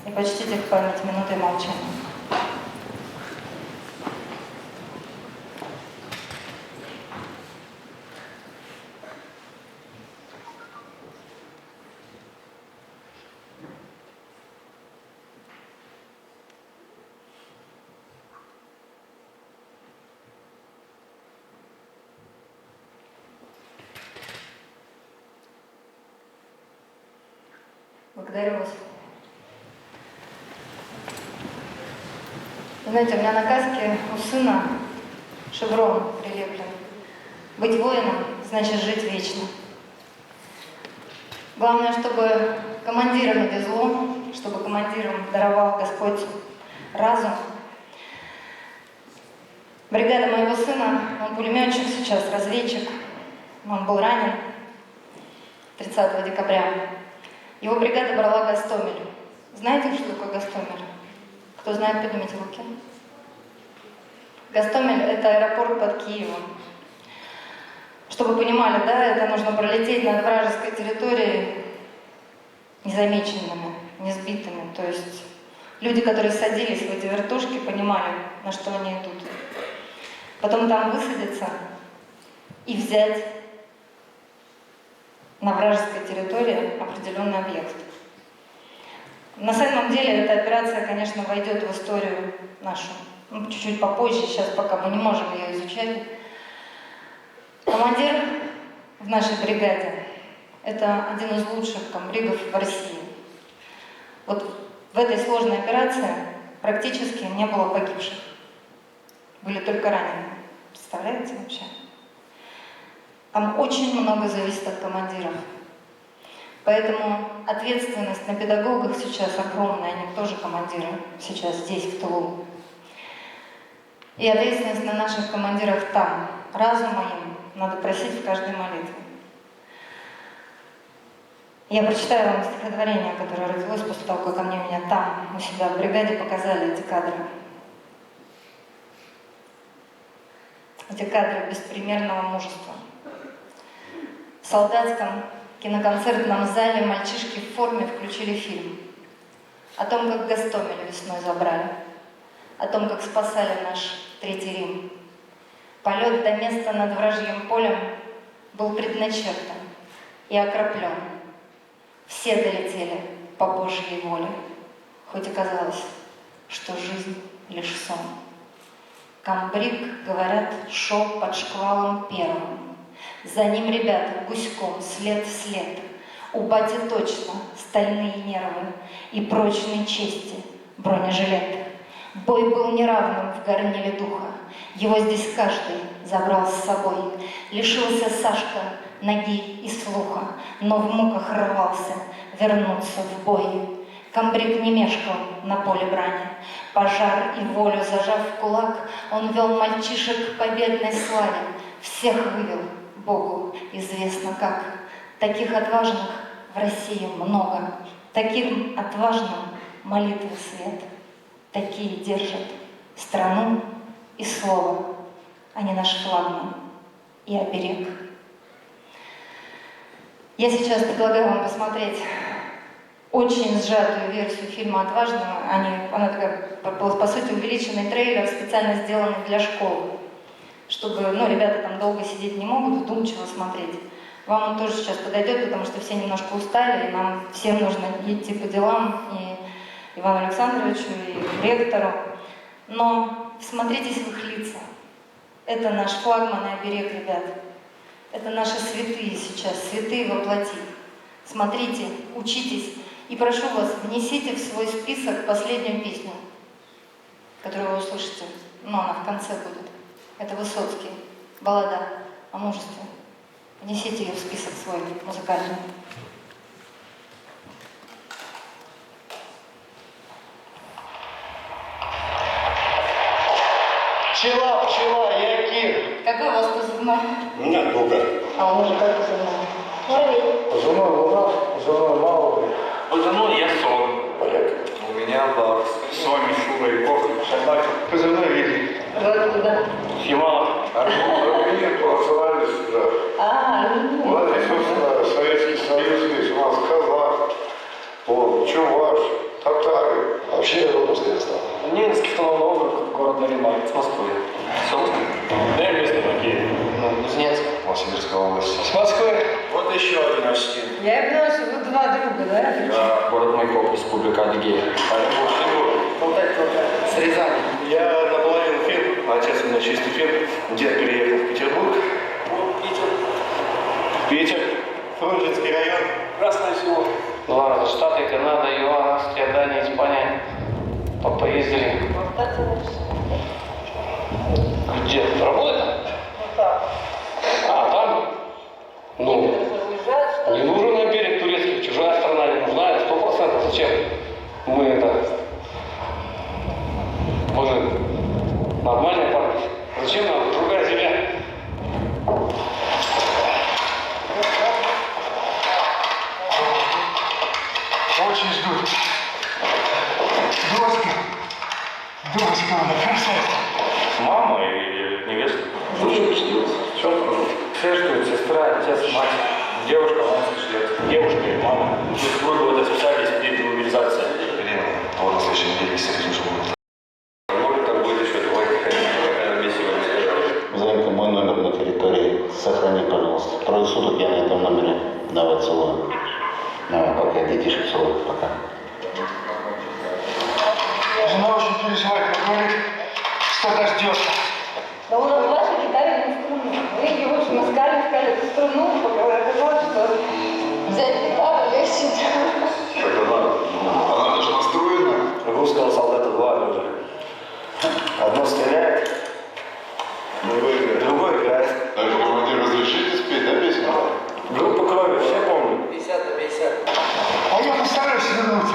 и почтить их память минутой молчания. Благодарю вас. Знаете, у меня на каске у сына шеврон прилеплен. Быть воином значит жить вечно. Главное, чтобы командирам не везло, чтобы командирам даровал Господь разум. Бригада моего сына, он пулеметчик сейчас, разведчик. Он был ранен 30 декабря. Его бригада брала Гостомель. Знаете, что такое Гостомель? Кто знает, поднимите руки. Гостомель – это аэропорт под Киевом. Чтобы вы понимали, да, это нужно пролететь над вражеской территорией незамеченными, не сбитыми. То есть люди, которые садились в эти вертушки, понимали, на что они идут. Потом там высадиться и взять на вражеской территории определенный объект. На самом деле эта операция, конечно, войдет в историю нашу. Чуть-чуть попозже, сейчас пока мы не можем ее изучать. Командир в нашей бригаде – это один из лучших комбригов в России. Вот в этой сложной операции практически не было погибших. Были только раненые. Представляете вообще? Там очень много зависит от командиров. Поэтому ответственность на педагогах сейчас огромная, они тоже командиры сейчас здесь, в тылу. И ответственность на наших командирах там. Разума им надо просить в каждой молитве. Я прочитаю вам стихотворение, которое родилось после того, как мне меня там, у себя в бригаде, показали эти кадры. Эти кадры беспримерного мужества. В солдатском киноконцертном зале мальчишки в форме включили фильм о том, как Гостомель весной забрали, о том, как спасали наш Третий Рим. Полет до места над вражьим полем был предначертан и окроплен. Все долетели по Божьей воле, хоть и казалось, что жизнь лишь сон. Комбриг, говорят, шел под шквалом первым. За ним ребята гуськом, след в след. У бати точно стальные нервы и прочной чести бронежилет. Бой был неравным в горниле духа. Его здесь каждый забрал с собой. Лишился Сашка ноги и слуха, но в муках рвался вернуться в бой. Комбриг не мешкал на поле брани. Пожар и волю зажав в кулак, он вел мальчишек к победной славе. Всех вывел, Богу известно как. Таких отважных в России много. Таким отважным молитвы свет. Такие держат страну и слово. Они наш флагман и оберег. Я сейчас предлагаю вам посмотреть очень сжатую версию фильма «Отважного». Она такая, по сути, увеличенный трейлер, специально сделанный для школы, чтобы, ребята там долго сидеть не могут, вдумчиво смотреть. Вам он тоже сейчас подойдет, потому что все немножко устали, и нам всем нужно идти по делам, и Ивану Александровичу, и ректору. Но всмотритесь в их лица. Это наш флагман и оберег, ребят. Это наши святые сейчас, святые во плоти. Смотрите, учитесь. И прошу вас, внесите в свой список последнюю песню, которую вы услышите. Она в конце будет. Это Высоцкий, баллада о мужестве. Внесите ее в список свой музыкальный. Пчела, пчела, я Кир. Какой у вас позывной? У меня Дуга. А у мужа как позывной? Муравей. Позывной Луна, позывной Маугли. Позывной я Сон. У меня Барс. Соми, Шура и Кох. Собака. Позывной Вилли. Вот куда? Хималов. Армения национальность, да. Ну, Вот здесь, собственно, Советский Союз, здесь у нас казах, вот, чуваш, татары. Вообще я родом с Казахстана. Ненецкий автономный округ, город Нариман, с Москвы. С Москвы? Да, местные такие. Кузнецк. Новосибирская область. С Москвы. Вот еще один почти. я поняла, что вы два друга, да? Да, город Майкоп, республика Адыгея. С Рязани. Я наполовину фин, отец у меня чистый фин. Дед переехал в Петербург. Питер. Фрунзенский район. Красное село. Ну ладно, Штаты, Канада, ЮАН, Австрия, Дания, Испания. Поездили. Где? Работает? А, там? Ну, не нужен нам берег турецкий, чужая страна не нужна, это 100%. Зачем? Мы это... Мы же нормальные парни. Зачем нам другая земля? Очень ждут. Доска. Доска, она красавица. Мама или невеста? Все скажу. Все ждут, сестра, отец, мать. Девушка, мать ждет. Девушка и мама. Вроде бы это специальность при мобилизации. Ирина, вот на следующей неделе, если уже будет. Может, там будет еще давайте какая миссия вам сказала. Зайка, мой номер на территории. Сохрани, пожалуйста. Трое суток я на этом номере. Давай, целую. Давай, пока, детишек целую. Пока. Жена очень переживает, но говорит, что дождется. Да у нас ваша гитара не струна. Вы ее лучше искали эту струну, пока оказалось, что взять гитару легче. Она даже настроена. Русского солдата два оружия. Одно стреляет, другой играет. Так, командир, разрешите спеть, да, песню? Группа крови, все помнят. 50 на 50. А я постараюсь вернуться.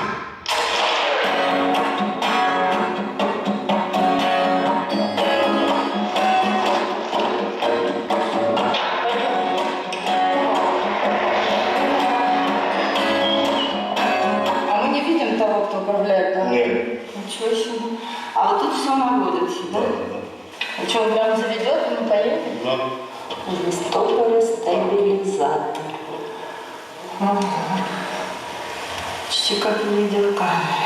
А мы не видим того, кто управляет, да? Нет. Ничего себе. А вот тут все наводится, да? А что, он прям заведет и мы поедем? Да. Листопор стабилизатор. Ага. Почти как в видеокамере.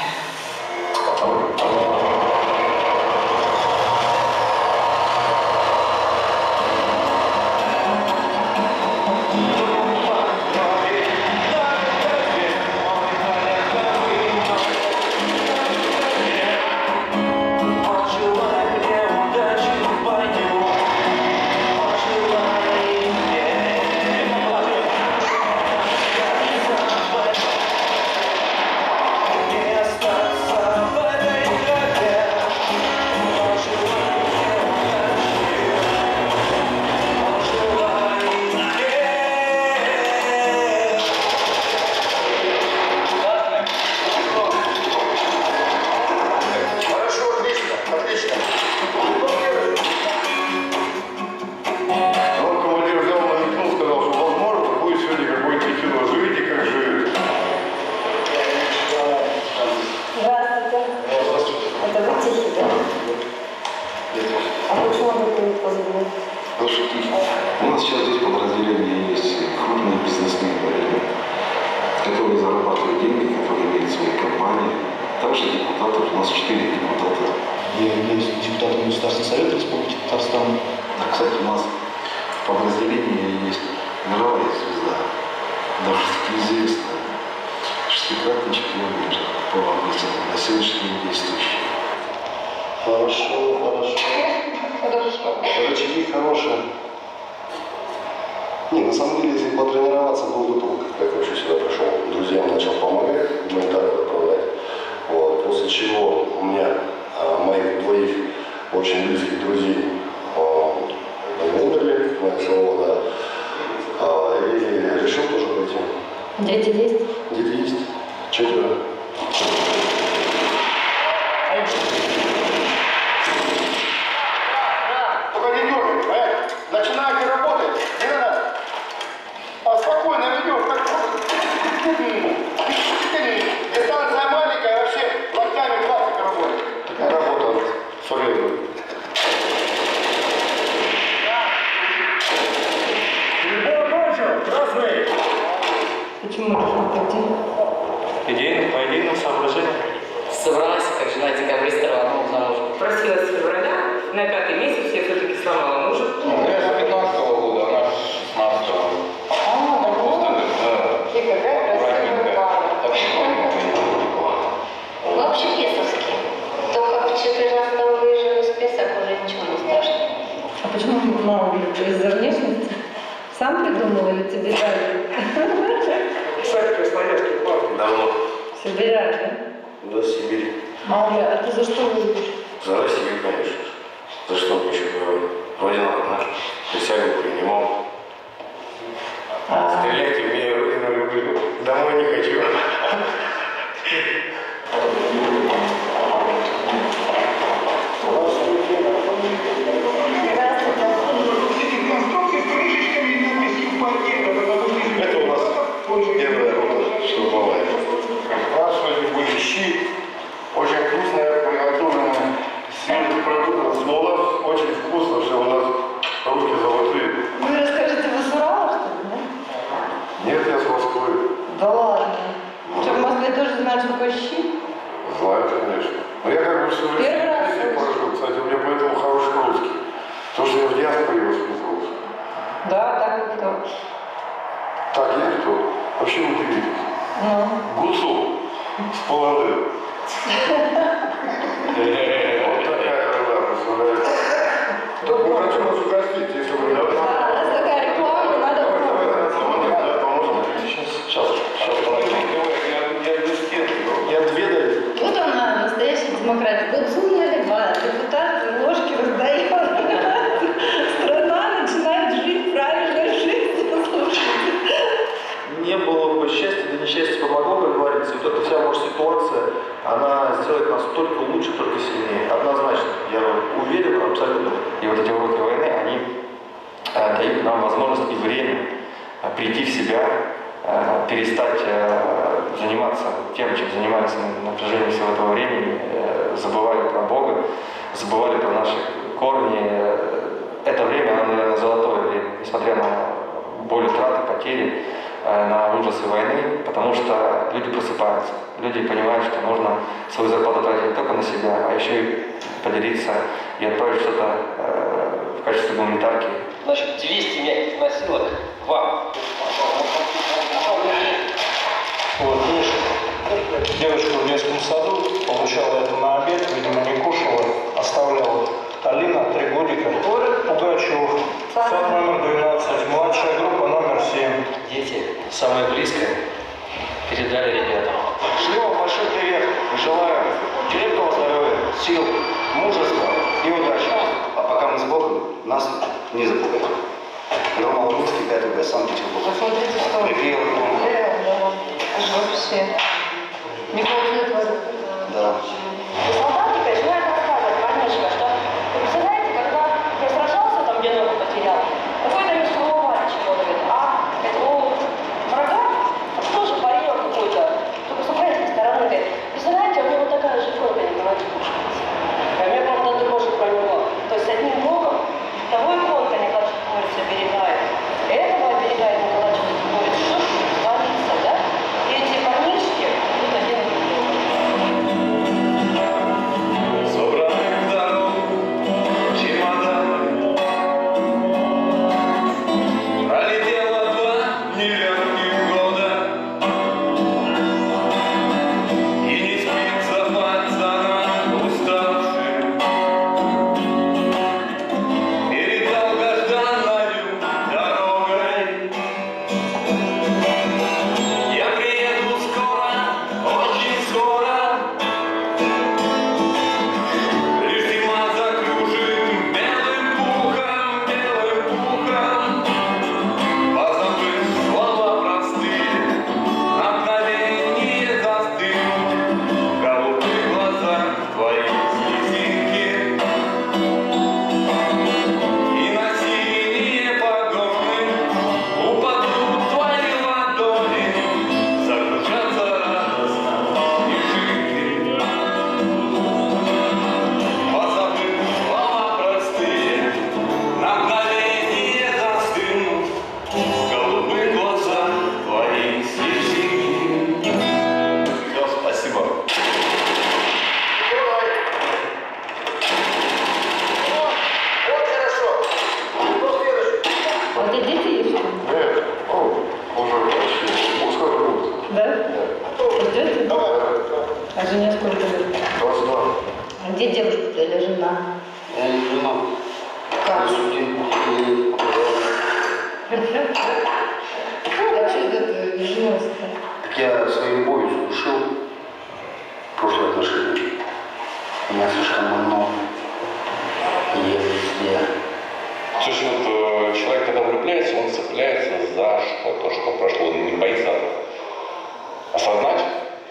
У нас сейчас здесь подразделение есть крупные бизнесмены, которые зарабатывают деньги, которые имеют свои компании. Также депутатов, у нас 4 депутата. Я являюсь депутатом Государственного совета Республики Татарстан. А, кстати, у нас в подразделении есть мировая звезда, даже известная, шестикратный чемпион мира по английскому, на сегодняшний день действующий. Хорошо. Рычаги хорошие. Не, на самом деле, если потренироваться, был бы толк. Как я еще сюда пришел, друзьям начал помогать, гуманитарию отправлять. Вот. После чего у меня моих двоих очень близких друзей умерли, моя свобода. И решил тоже пойти. Дети есть? Дети есть. 4. только не дергай, понятно? Начинаете работать, не надо. А спокойно ведем, как дистанция маленькая, вообще локтями классика работает. Такая работа у нас солидная. Красный! Почему решил пойти? Идейных, по идейным соображениям. Собралась, как жена декабриста рванула замуж. Просилась с февраля, на 5-й месяц я все-таки сломала мужа. Я с 15-го года, она с 16-го. И какая красивая пара. Вообще песовский. Только 14-го выезжали с Песок, уже ничего не страшно. А почему мама говорит, из-за внешности? Сам придумал или тебе дали? Кстати, красноярский парк. Давно. Сибиряк, да? Да, Сибирь. А ты за что выйдешь? За Россию, конечно. За что мы еще говорим? Родина одна. Присягу принимал. Стреляйте в меня, Родину люблю. Домой не хочу. Это у нас первая рота штурмовая. Спрашивали, были щи. Очень вкусная, приготовленная свежих продуктов с Молдав. Очень вкусно, что у нас руки золотые. Вы расскажите, вы с Урала, что ли, да? Нет, я с Москвы. Да ладно. Что, в Москве тоже знают, что такое щи? Знаю, конечно. Но я как бы всю жизнь Первый раз прожил. Кстати, у меня поэтому хороший русский. Потому что я в диаспоре воспитывался. Да, так и кто? Так, я кто? Вообще удивитесь. Гуцул с Полоны. Вот такая когда, представляете? Ну, хочу нас угостить, если вы... Да, у нас такая реклама, надо пробовать. Сейчас, я две даю. Вот она, настоящая демократия. Гуцул наливает, депутат ложки раздает. Страна начинает жить правильной жизнью, слушайте. Не было бы счастья, да несчастье помогло, как говорится. И вот эта вся может ситуация, она сделает нас только лучше, только сильнее. Однозначно, я уверен, абсолютно. И вот эти уроки войны, они дают нам возможность и время прийти в себя, перестать заниматься тем, чем занимались на протяжении всего этого времени, забывали про Бога, забывали про наши корни. Это время, оно, наверное, золотое время, несмотря на боль, утраты, потери, на ужасы войны, потому что люди просыпаются, люди понимают, что нужно свою зарплату тратить не только на себя, а еще и поделиться и отправить что-то в качестве гуманитарки. Значит, 200 мягких носилок вам. Вот, видишь, девочка в детском саду получала это на обед, видимо, не кушала, оставляла. Алина, 3 годика. Пугачев, сад номер 12, младшая группа номер 7. Дети, самое близкое, передали ребятам. Шлю вам большой привет. Желаю крепкого здоровья, сил, мужества и удачи. А пока мы с Богом, нас не запугать. Рома Лугинский, 5 Б, Санкт-Петербург. Посмотрите, что... Михаил Лугин. Вообще. Николай Федорович. Да. Солдаты начинают рассказывать парнишка, что вы представляете, когда я сражался, там где ногу потерял, какой-то мужского мальчика, он говорит, это у врага тоже барьер какой-то, только с украинской стороны, говорит, представляете, у него вот такая же иконка не говорит кушать. А меня правда дрожит про него. То есть одним богом того иконка Николай Чудотворец оберегает, этого оберегает Николай Чудотворец. Что ж творится, да? И эти парнишки, тут один А что это женился-то? Так я своей любовью задушил прошлое отношение. Меня слишком много. И я везде. Слушай, вот человек, когда влюбляется, он цепляется за что-то, что прошло, он не боится осознать,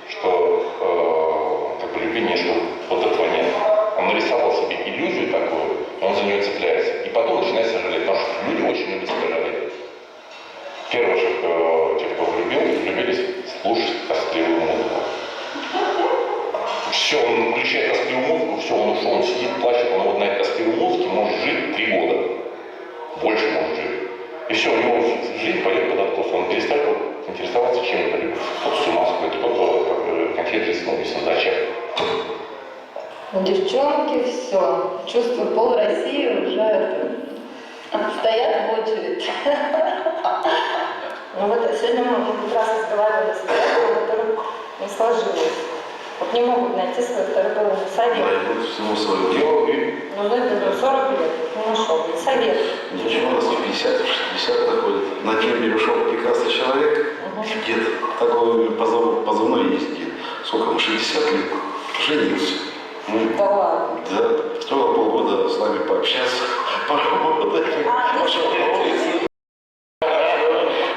что как бы любви нет, что вот этого нет. Он нарисовал себе иллюзию такую, он за нее цепляется. И потом начинает сожалеть, потому что люди очень любят сожалеть. Первое, что те, кто влюбились, слушать тоскливую музыку. Все, он включает тоскливую музыку, все, он ушел, он сидит, плачет, он вот на этой тоскливой музыке может жить 3 года. Больше может жить. И все, у него жизнь пойдет под откос. Он перестает интересоваться чем-то. Кто-то с ума сходит, кто-то конфеты снова зачем. Девчонки, все. Чувствую, пол России уже стоят в очередь. Ну вот сегодня мы как раз разговаривали с ребятами, у которых не сложилось. Вот не могут найти свою вторую половину. Совет. Найдут всему свое дело и... Ну, это 40 лет, не нашел. Совет. Ничего, у нас в 50, в 60 находит. На Кембе ушел прекрасный человек. Дед. Такой позывной есть дед. Сколько ему, 60 лет. Женился. Да ладно. Да. Стоило полгода с нами пообщаться. Поработать.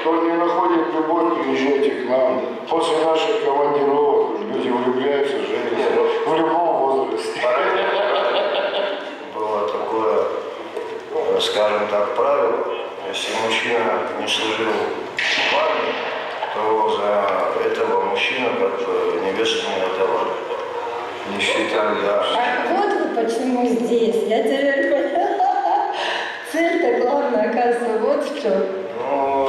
Кто не находит любовь, приезжайте к нам. После наших командировок люди влюбляются, женятся в любом возрасте. Было такое, скажем так, правило. Если мужчина не служил в армии, то за этого мужчина как бы невесту не отдавали. Не считали, да. А вот вы почему здесь. Я теперь поняла. Цель-то главная, оказывается, вот в чем. Ну,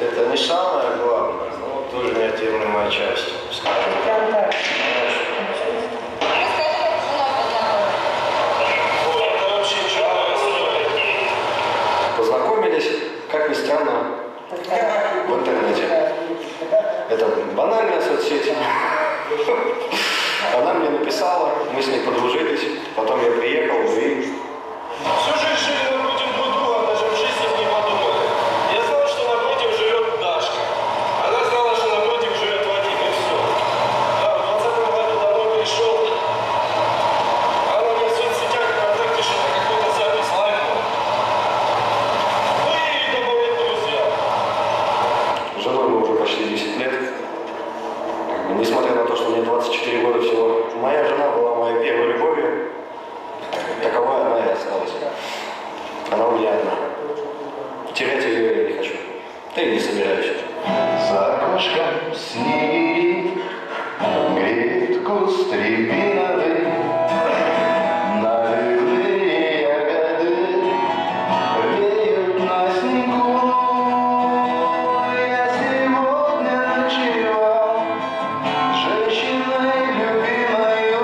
это не самое главное, но тоже неотъемлемая часть, скажем так. Прям так. Познакомились, как ни странно, в интернете. Это банальная соцсеть. Она мне написала, мы с ней подружились, потом я приехал и... Всю жизнь жили напротив друг друга, даже в жизни не подумали. Я знал, что напротив живет Дашка. Она знала, что напротив живет Вадим, и все. Да, в 20-м году домой пришел. Она мне в соцсетях ВКонтакте что-то какую-то запись лайкнула. Ну и добавить друзья. Женой мы уже почти 10 лет. Несмотря на то, что мне 24 года всего, моя жена была моей первой любовью. Таковой она и осталась. Она у меня одна. Терять ее я не хочу. Да и не собираюсь. За окошком снеги греет куст рябиновый. Налитые ягоды реют на снегу. Я сегодня ночевал женщиной любимою,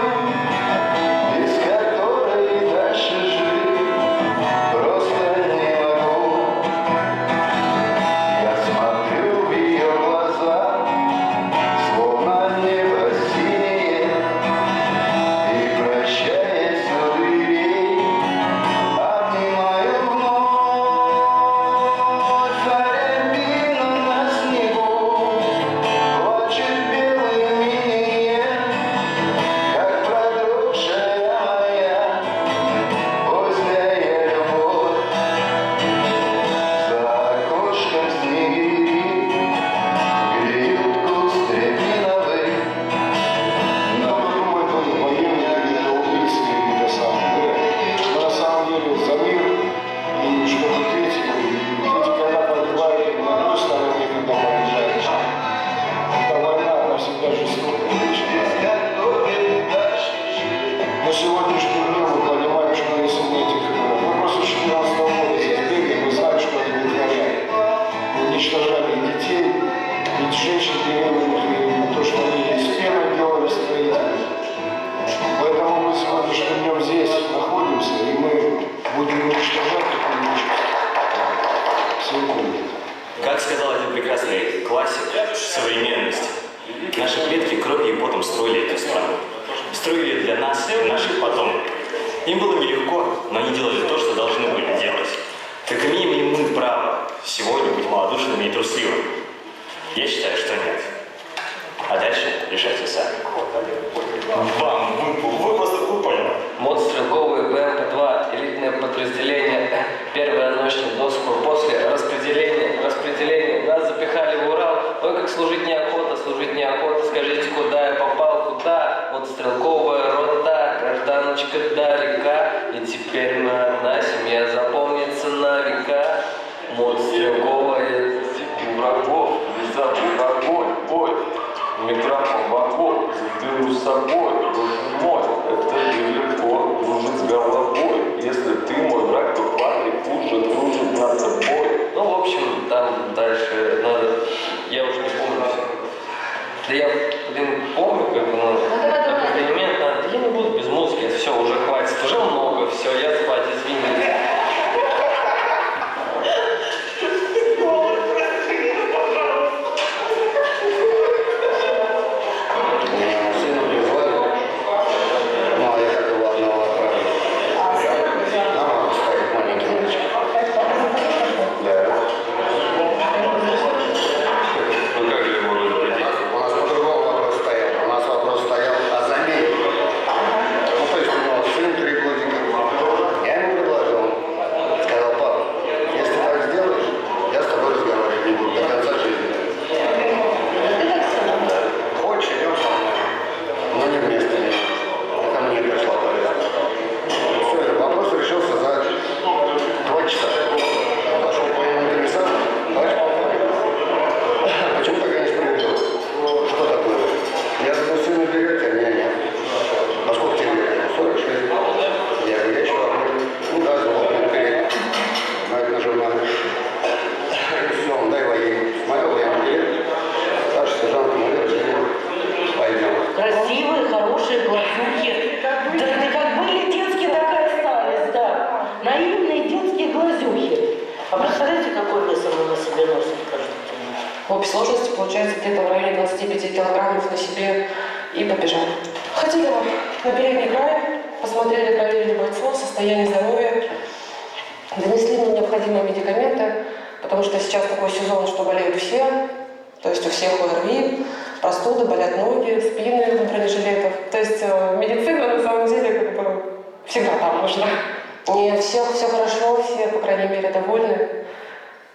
без которой дальше жить просто не могу. Я смотрю в ее глаза, словно небо синее, и, прощаясь у дверей, обнимаю вновь. А рябина на снегу плачет белым инеем, как продрогшая моя поздняя любовь. За окошком снеги греют куст рябиновый. Но думает он военный, где-то убийство, где-то сам. Но на самом деле за мир и чтобы дети, когда погибают, не грустно, но некогда побежать. Это война, она всегда жестокая. Но сегодняшний день мы понимаем, что если мы мы просто 14 года здесь бегали, мы знаем, что они вытворяли. Уничтожали детей, ведь женщин беременных, и то, что они из пены делали строители. Поэтому мы сегодняшним днем здесь находимся, и мы будем уничтожать такую нечисть. Все будет. Как сказал один прекрасный классик современности, наши предки кровью и потом строили эту страну. Строили для нас и наших потомков. Им было нелегко, но они делали то, что должны были делать. Так имеем ли мы право сегодня малодушными и трусливыми? Я считаю, что нет. А дальше решайте сами. Вам, вы просто поняли. МОД «Стрелковый БМП-2», элитное подразделение, первая ночь в доску. После распределения нас запихали в Урал. Ой, как служить неохота, скажите, куда я попал, куда? Вот стрелковая рота, гражданочка далека, и теперь мы одна семья, запомнится на века. МОД «Стрелковая», врагов, не забудь огонь, бой. Микрофон в окон, заберу с собой, боже мой, это далеко, дружить с головой. Если ты мой враг, то Патрик лучше дружит над тобой. Ну, в общем, там дальше надо, я уже не помню все. Да я, помню, как бы, аккомпанемент надо, я не буду без музыки, это все, уже хватит, уже много, все, я спать, извините. Красивые, хорошие глазухи. Да ты как были детские, так и остались, да. Наивные детские глазухи. А представляете, какой вес она на себе носит каждый день? В общей сложности получается где-то в районе 25 килограммов на себе и побежали. Ходили на передний край, посмотрели, проверили бойцов, состояние здоровья, донесли мне необходимые медикаменты, потому что сейчас такой сезон, что болеют все, то есть у всех ОРВИ, простуды, болят ноги, спины в бронежилетах. То есть медицина на самом деле как бы всегда там нужна. И все хорошо, все, по крайней мере, довольны.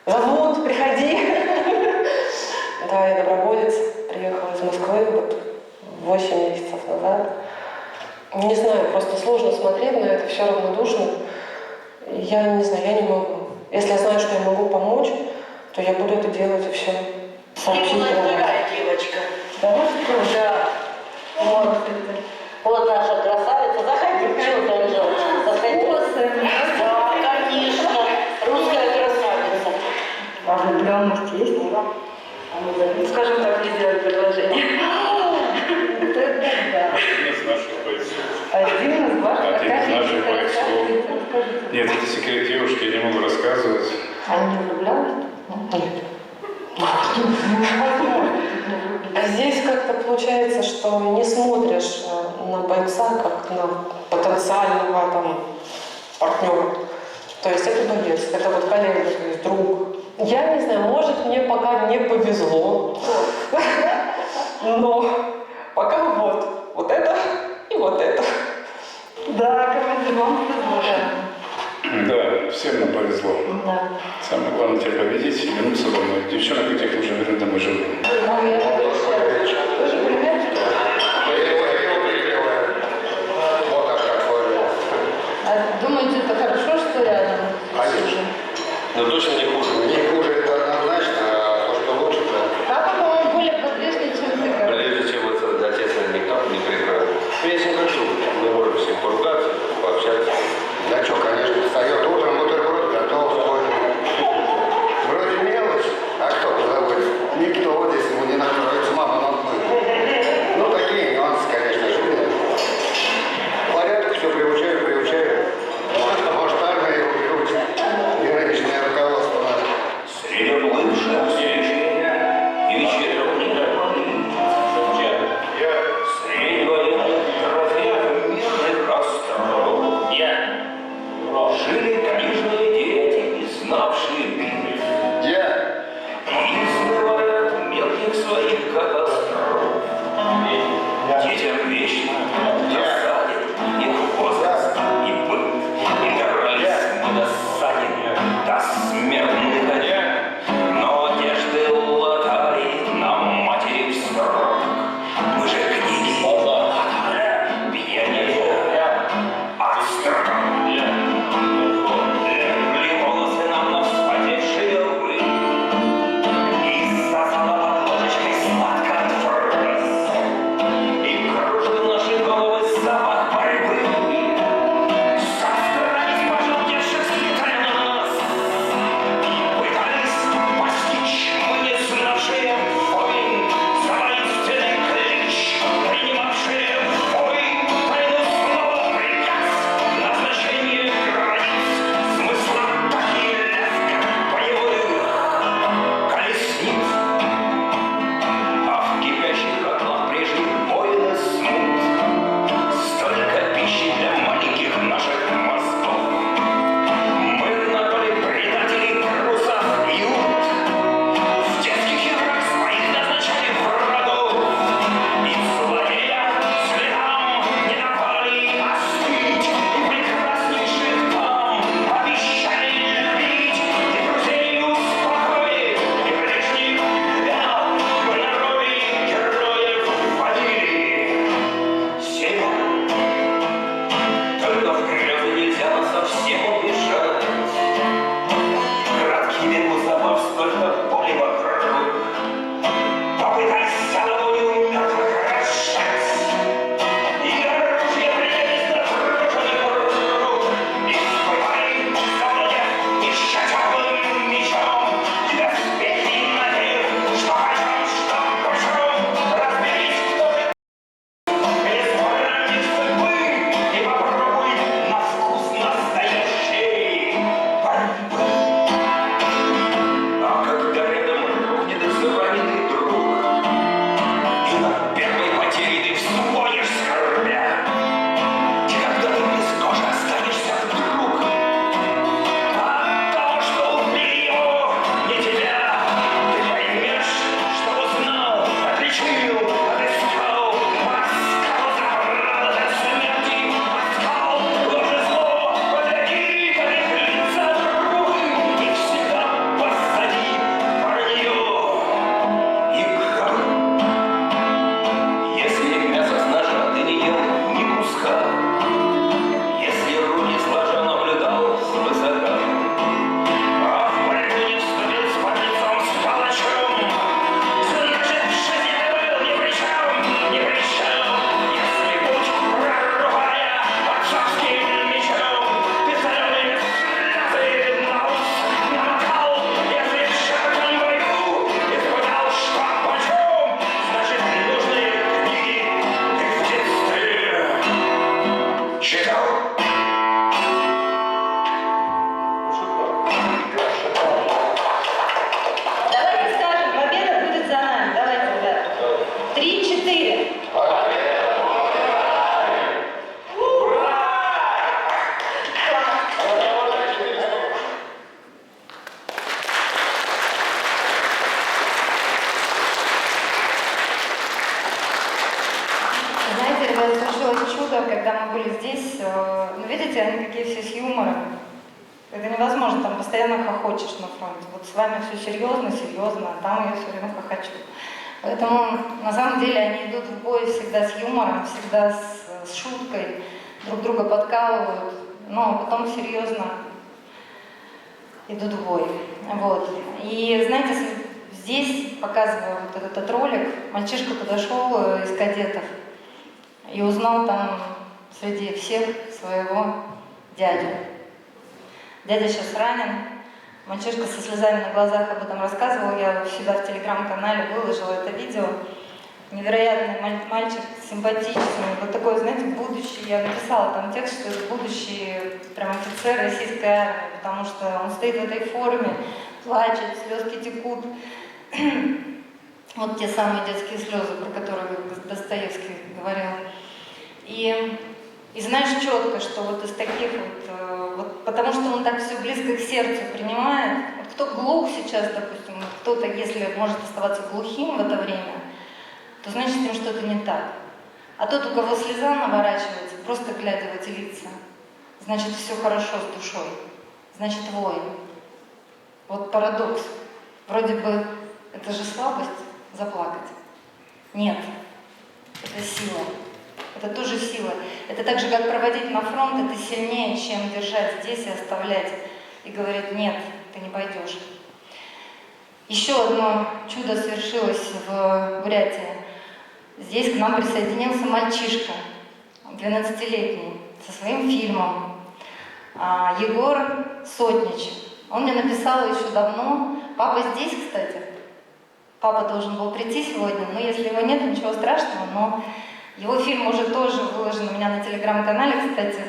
Зовут, приходи. Да, я доброволец, приехала из Москвы вот 8 месяцев назад. Не знаю, просто сложно смотреть на это, все равнодушно. Я не знаю, я не могу. Если я знаю, что я могу помочь, то я буду это делать и все. Сообщить такая девочка. Да. Вот наша красавица. Заходи, чего ты лежала? Заходи. Да, конечно. Русская красавица. А влюбленность есть? Скажем так, не сделать предложение. Один из наших бойцов. Один из ваших? Один из наших бойцов. Нет, это секрет девушки, я не могу рассказывать. Они не влюблялись? Нет. А здесь как-то получается, что не смотришь на бойца как на потенциального там партнера. То есть это боец, это вот коллега, то есть друг. Я не знаю, может мне пока не повезло, но пока вот это и вот это. Да, командир, вам повезло. Да, всем нам повезло. Да. Самое главное тебя победить и вернуться домой. Девчонок этих нужно вернуть домой живым. А думаете, это хорошо, что рядом? Конечно. Но точно не хуже. Не хуже, это однозначно, а то, что лучше, то... Папа, по-моему, более подвижный, чем ты. Прежде чем это отец никто не прекратил. Я с ним хочу. Мы можем с ним поругаться, пообщаться. Да что, конечно, встает утром, бутерброд готов, сходит. Вроде мелочь, а кто позаботится? Никто вот здесь ему не накроется, мама нам мы. Ну, такие нюансы, конечно, жизни. Порядок, все приучаю. Может, армия его приучит. И нынешнее руководство нас. невозможно, там постоянно хохочешь на фронте. Вот с вами все серьезно, серьезно, а там я все время хохочу. Поэтому на самом деле они идут в бой всегда с юмором, всегда с шуткой, друг друга подкалывают, но потом серьезно идут в бой. Вот. И знаете, здесь, показываю вот этот ролик, мальчишка подошел из кадетов и узнал там среди всех своего дядю. Дядя сейчас ранен. Мальчишка со слезами на глазах об этом рассказывал. Я всегда в телеграм-канале выложила это видео. Невероятный мальчик, симпатичный. Вот такой, знаете, будущий. Я написала там текст, что это будущий прям офицер российской армии, потому что он стоит в этой форме, плачет, слезки текут. Вот те самые детские слезы, про которые Достоевский говорил. И знаешь четко, что вот из таких вот, потому что он так все близко к сердцу принимает. Вот кто глух сейчас, допустим, кто-то, если может оставаться глухим в это время, то значит с ним что-то не так. А тот, у кого слеза наворачивается, просто глядя в эти лица, значит все хорошо с душой, значит воин. Вот парадокс. Вроде бы это же слабость заплакать. Нет, это сила. Это тоже сила. Это так же, как проводить на фронт, это сильнее, чем держать здесь и оставлять. И говорить, нет, ты не пойдешь. Еще одно чудо свершилось в Бурятии. Здесь к нам присоединился мальчишка, 12-летний, со своим фильмом. Егор Сотнич. Он мне написал еще давно. Папа здесь, кстати. Папа должен был прийти сегодня, но если его нет, ничего страшного, но его фильм уже тоже выложен у меня на телеграм-канале, кстати.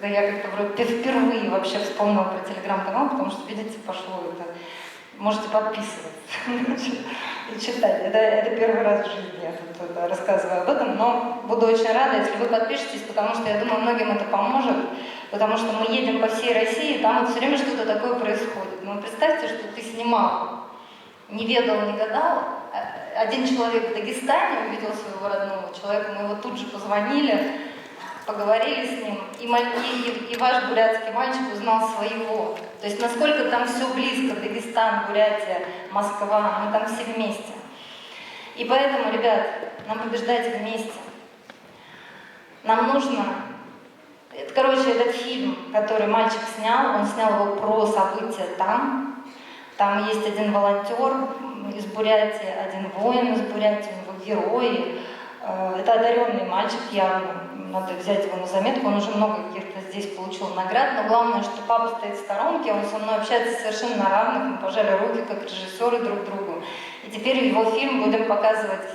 Я как-то вроде впервые вообще вспомнила про телеграм-канал, потому что, видите, пошло это. Можете подписываться и читать. Это первый раз в жизни я тут рассказываю об этом, но буду очень рада, если вы подпишетесь, потому что я думаю, многим это поможет, потому что мы едем по всей России, и там вот все время что-то такое происходит. Но представьте, что ты снимал, не ведал, не гадал. Один человек в Дагестане увидел своего родного человека, мы его тут же позвонили, поговорили с ним, и ваш бурятский мальчик узнал своего. То есть насколько там все близко, Дагестан, Бурятия, Москва, мы там все вместе. И поэтому, ребят, нам побеждать вместе. Нам нужно... Короче, этот фильм, который мальчик снял, он снял его про события там. Там есть один волонтер из Бурятии, один воин из Бурятии, у него герои. Это одаренный мальчик явно, надо взять его на заметку, он уже много каких-то здесь получил наград, но главное, что папа стоит в сторонке, он со мной общается совершенно на равных, мы пожали руки, как режиссеры друг другу. И теперь его фильм будем показывать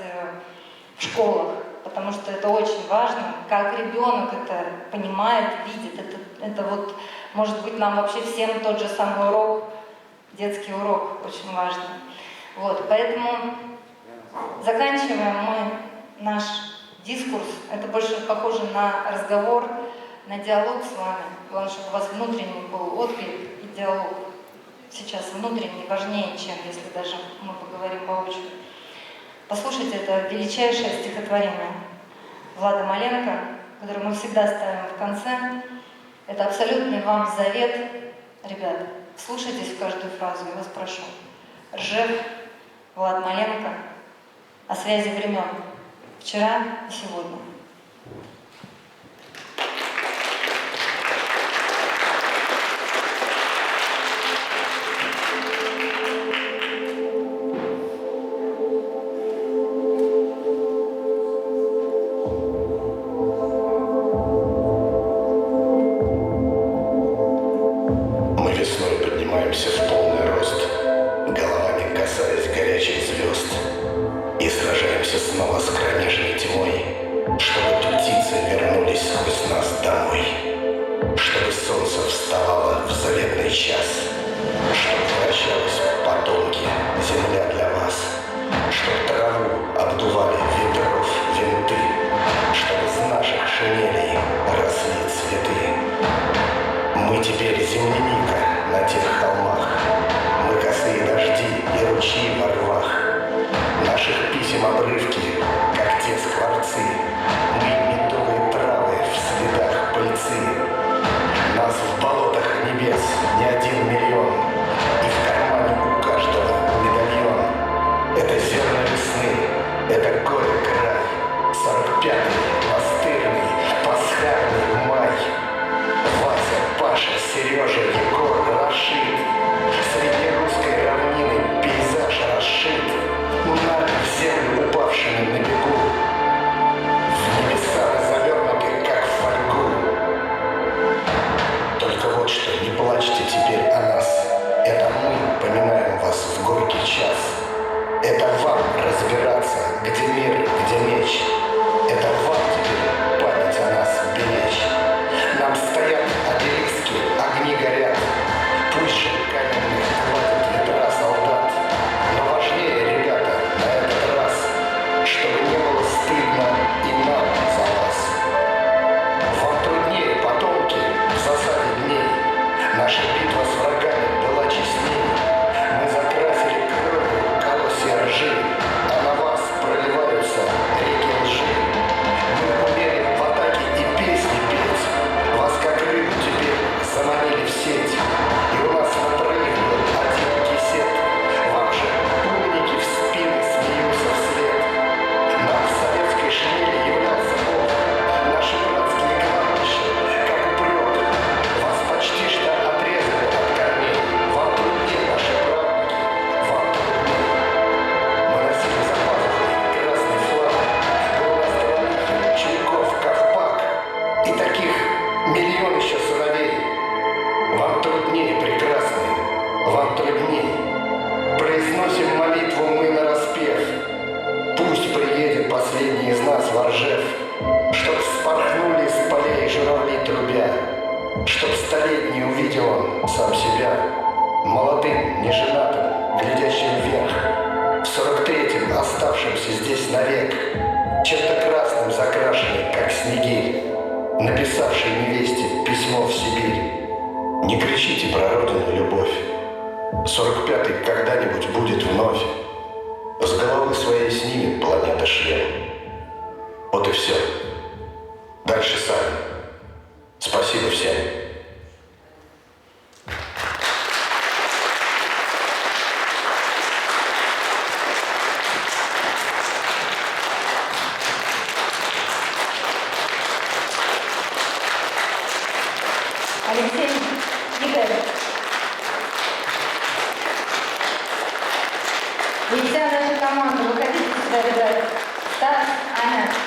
в школах, потому что это очень важно, как ребенок это понимает, видит. Это вот, может быть, нам вообще всем тот же самый урок, детский урок, очень важно. Вот, поэтому заканчиваем мы наш дискурс. Это больше похоже на разговор, на диалог с вами. Главное, чтобы у вас внутренний был отклик и диалог. Сейчас внутренний важнее, чем если даже мы поговорим воочию. Послушайте, это величайшее стихотворение Влада Маленко, которое мы всегда ставим в конце. Это абсолютный вам завет. Ребят, вслушайтесь в каждую фразу, я вас прошу. Ржев, Влад Маленко, о связи времен. Вчера и сегодня. Мы весной поднимаемся в полный рост, головами касаясь горячих звезд, и сражаемся снова с кромешной тьмой, чтобы птицы вернулись сквозь нас домой, чтобы солнце вставало в заветный час, чтобы вращалась потомки земля для вас, чтоб траву обдували ветров винты, чтобы из наших шинелей росли цветы. Мы теперь земляника на тех холмах, мы косые дожди и ручьи во рвах. Наших писем обрывки, как контры дни. Произносим молитву мы нараспев. Пусть приедет последний из нас во Ржев, чтоб вспорхнули с полей журавли трубя, чтоб столетний увидел он сам себя, молодым, неженатым, глядящим вверх, в 43-м оставшимся здесь навек, чем-то красным закрашенный, как снегирь, написавший невесте письмо в Сибирь. Не кричите про родину и любовь, 45-й когда-нибудь будет вновь. С головы своей снимет планета шлем. Вот и все. Дальше сами. Спасибо всем. Алексей Игорь. И вся наша команда, выходите сюда, ребят. Стас, Аня.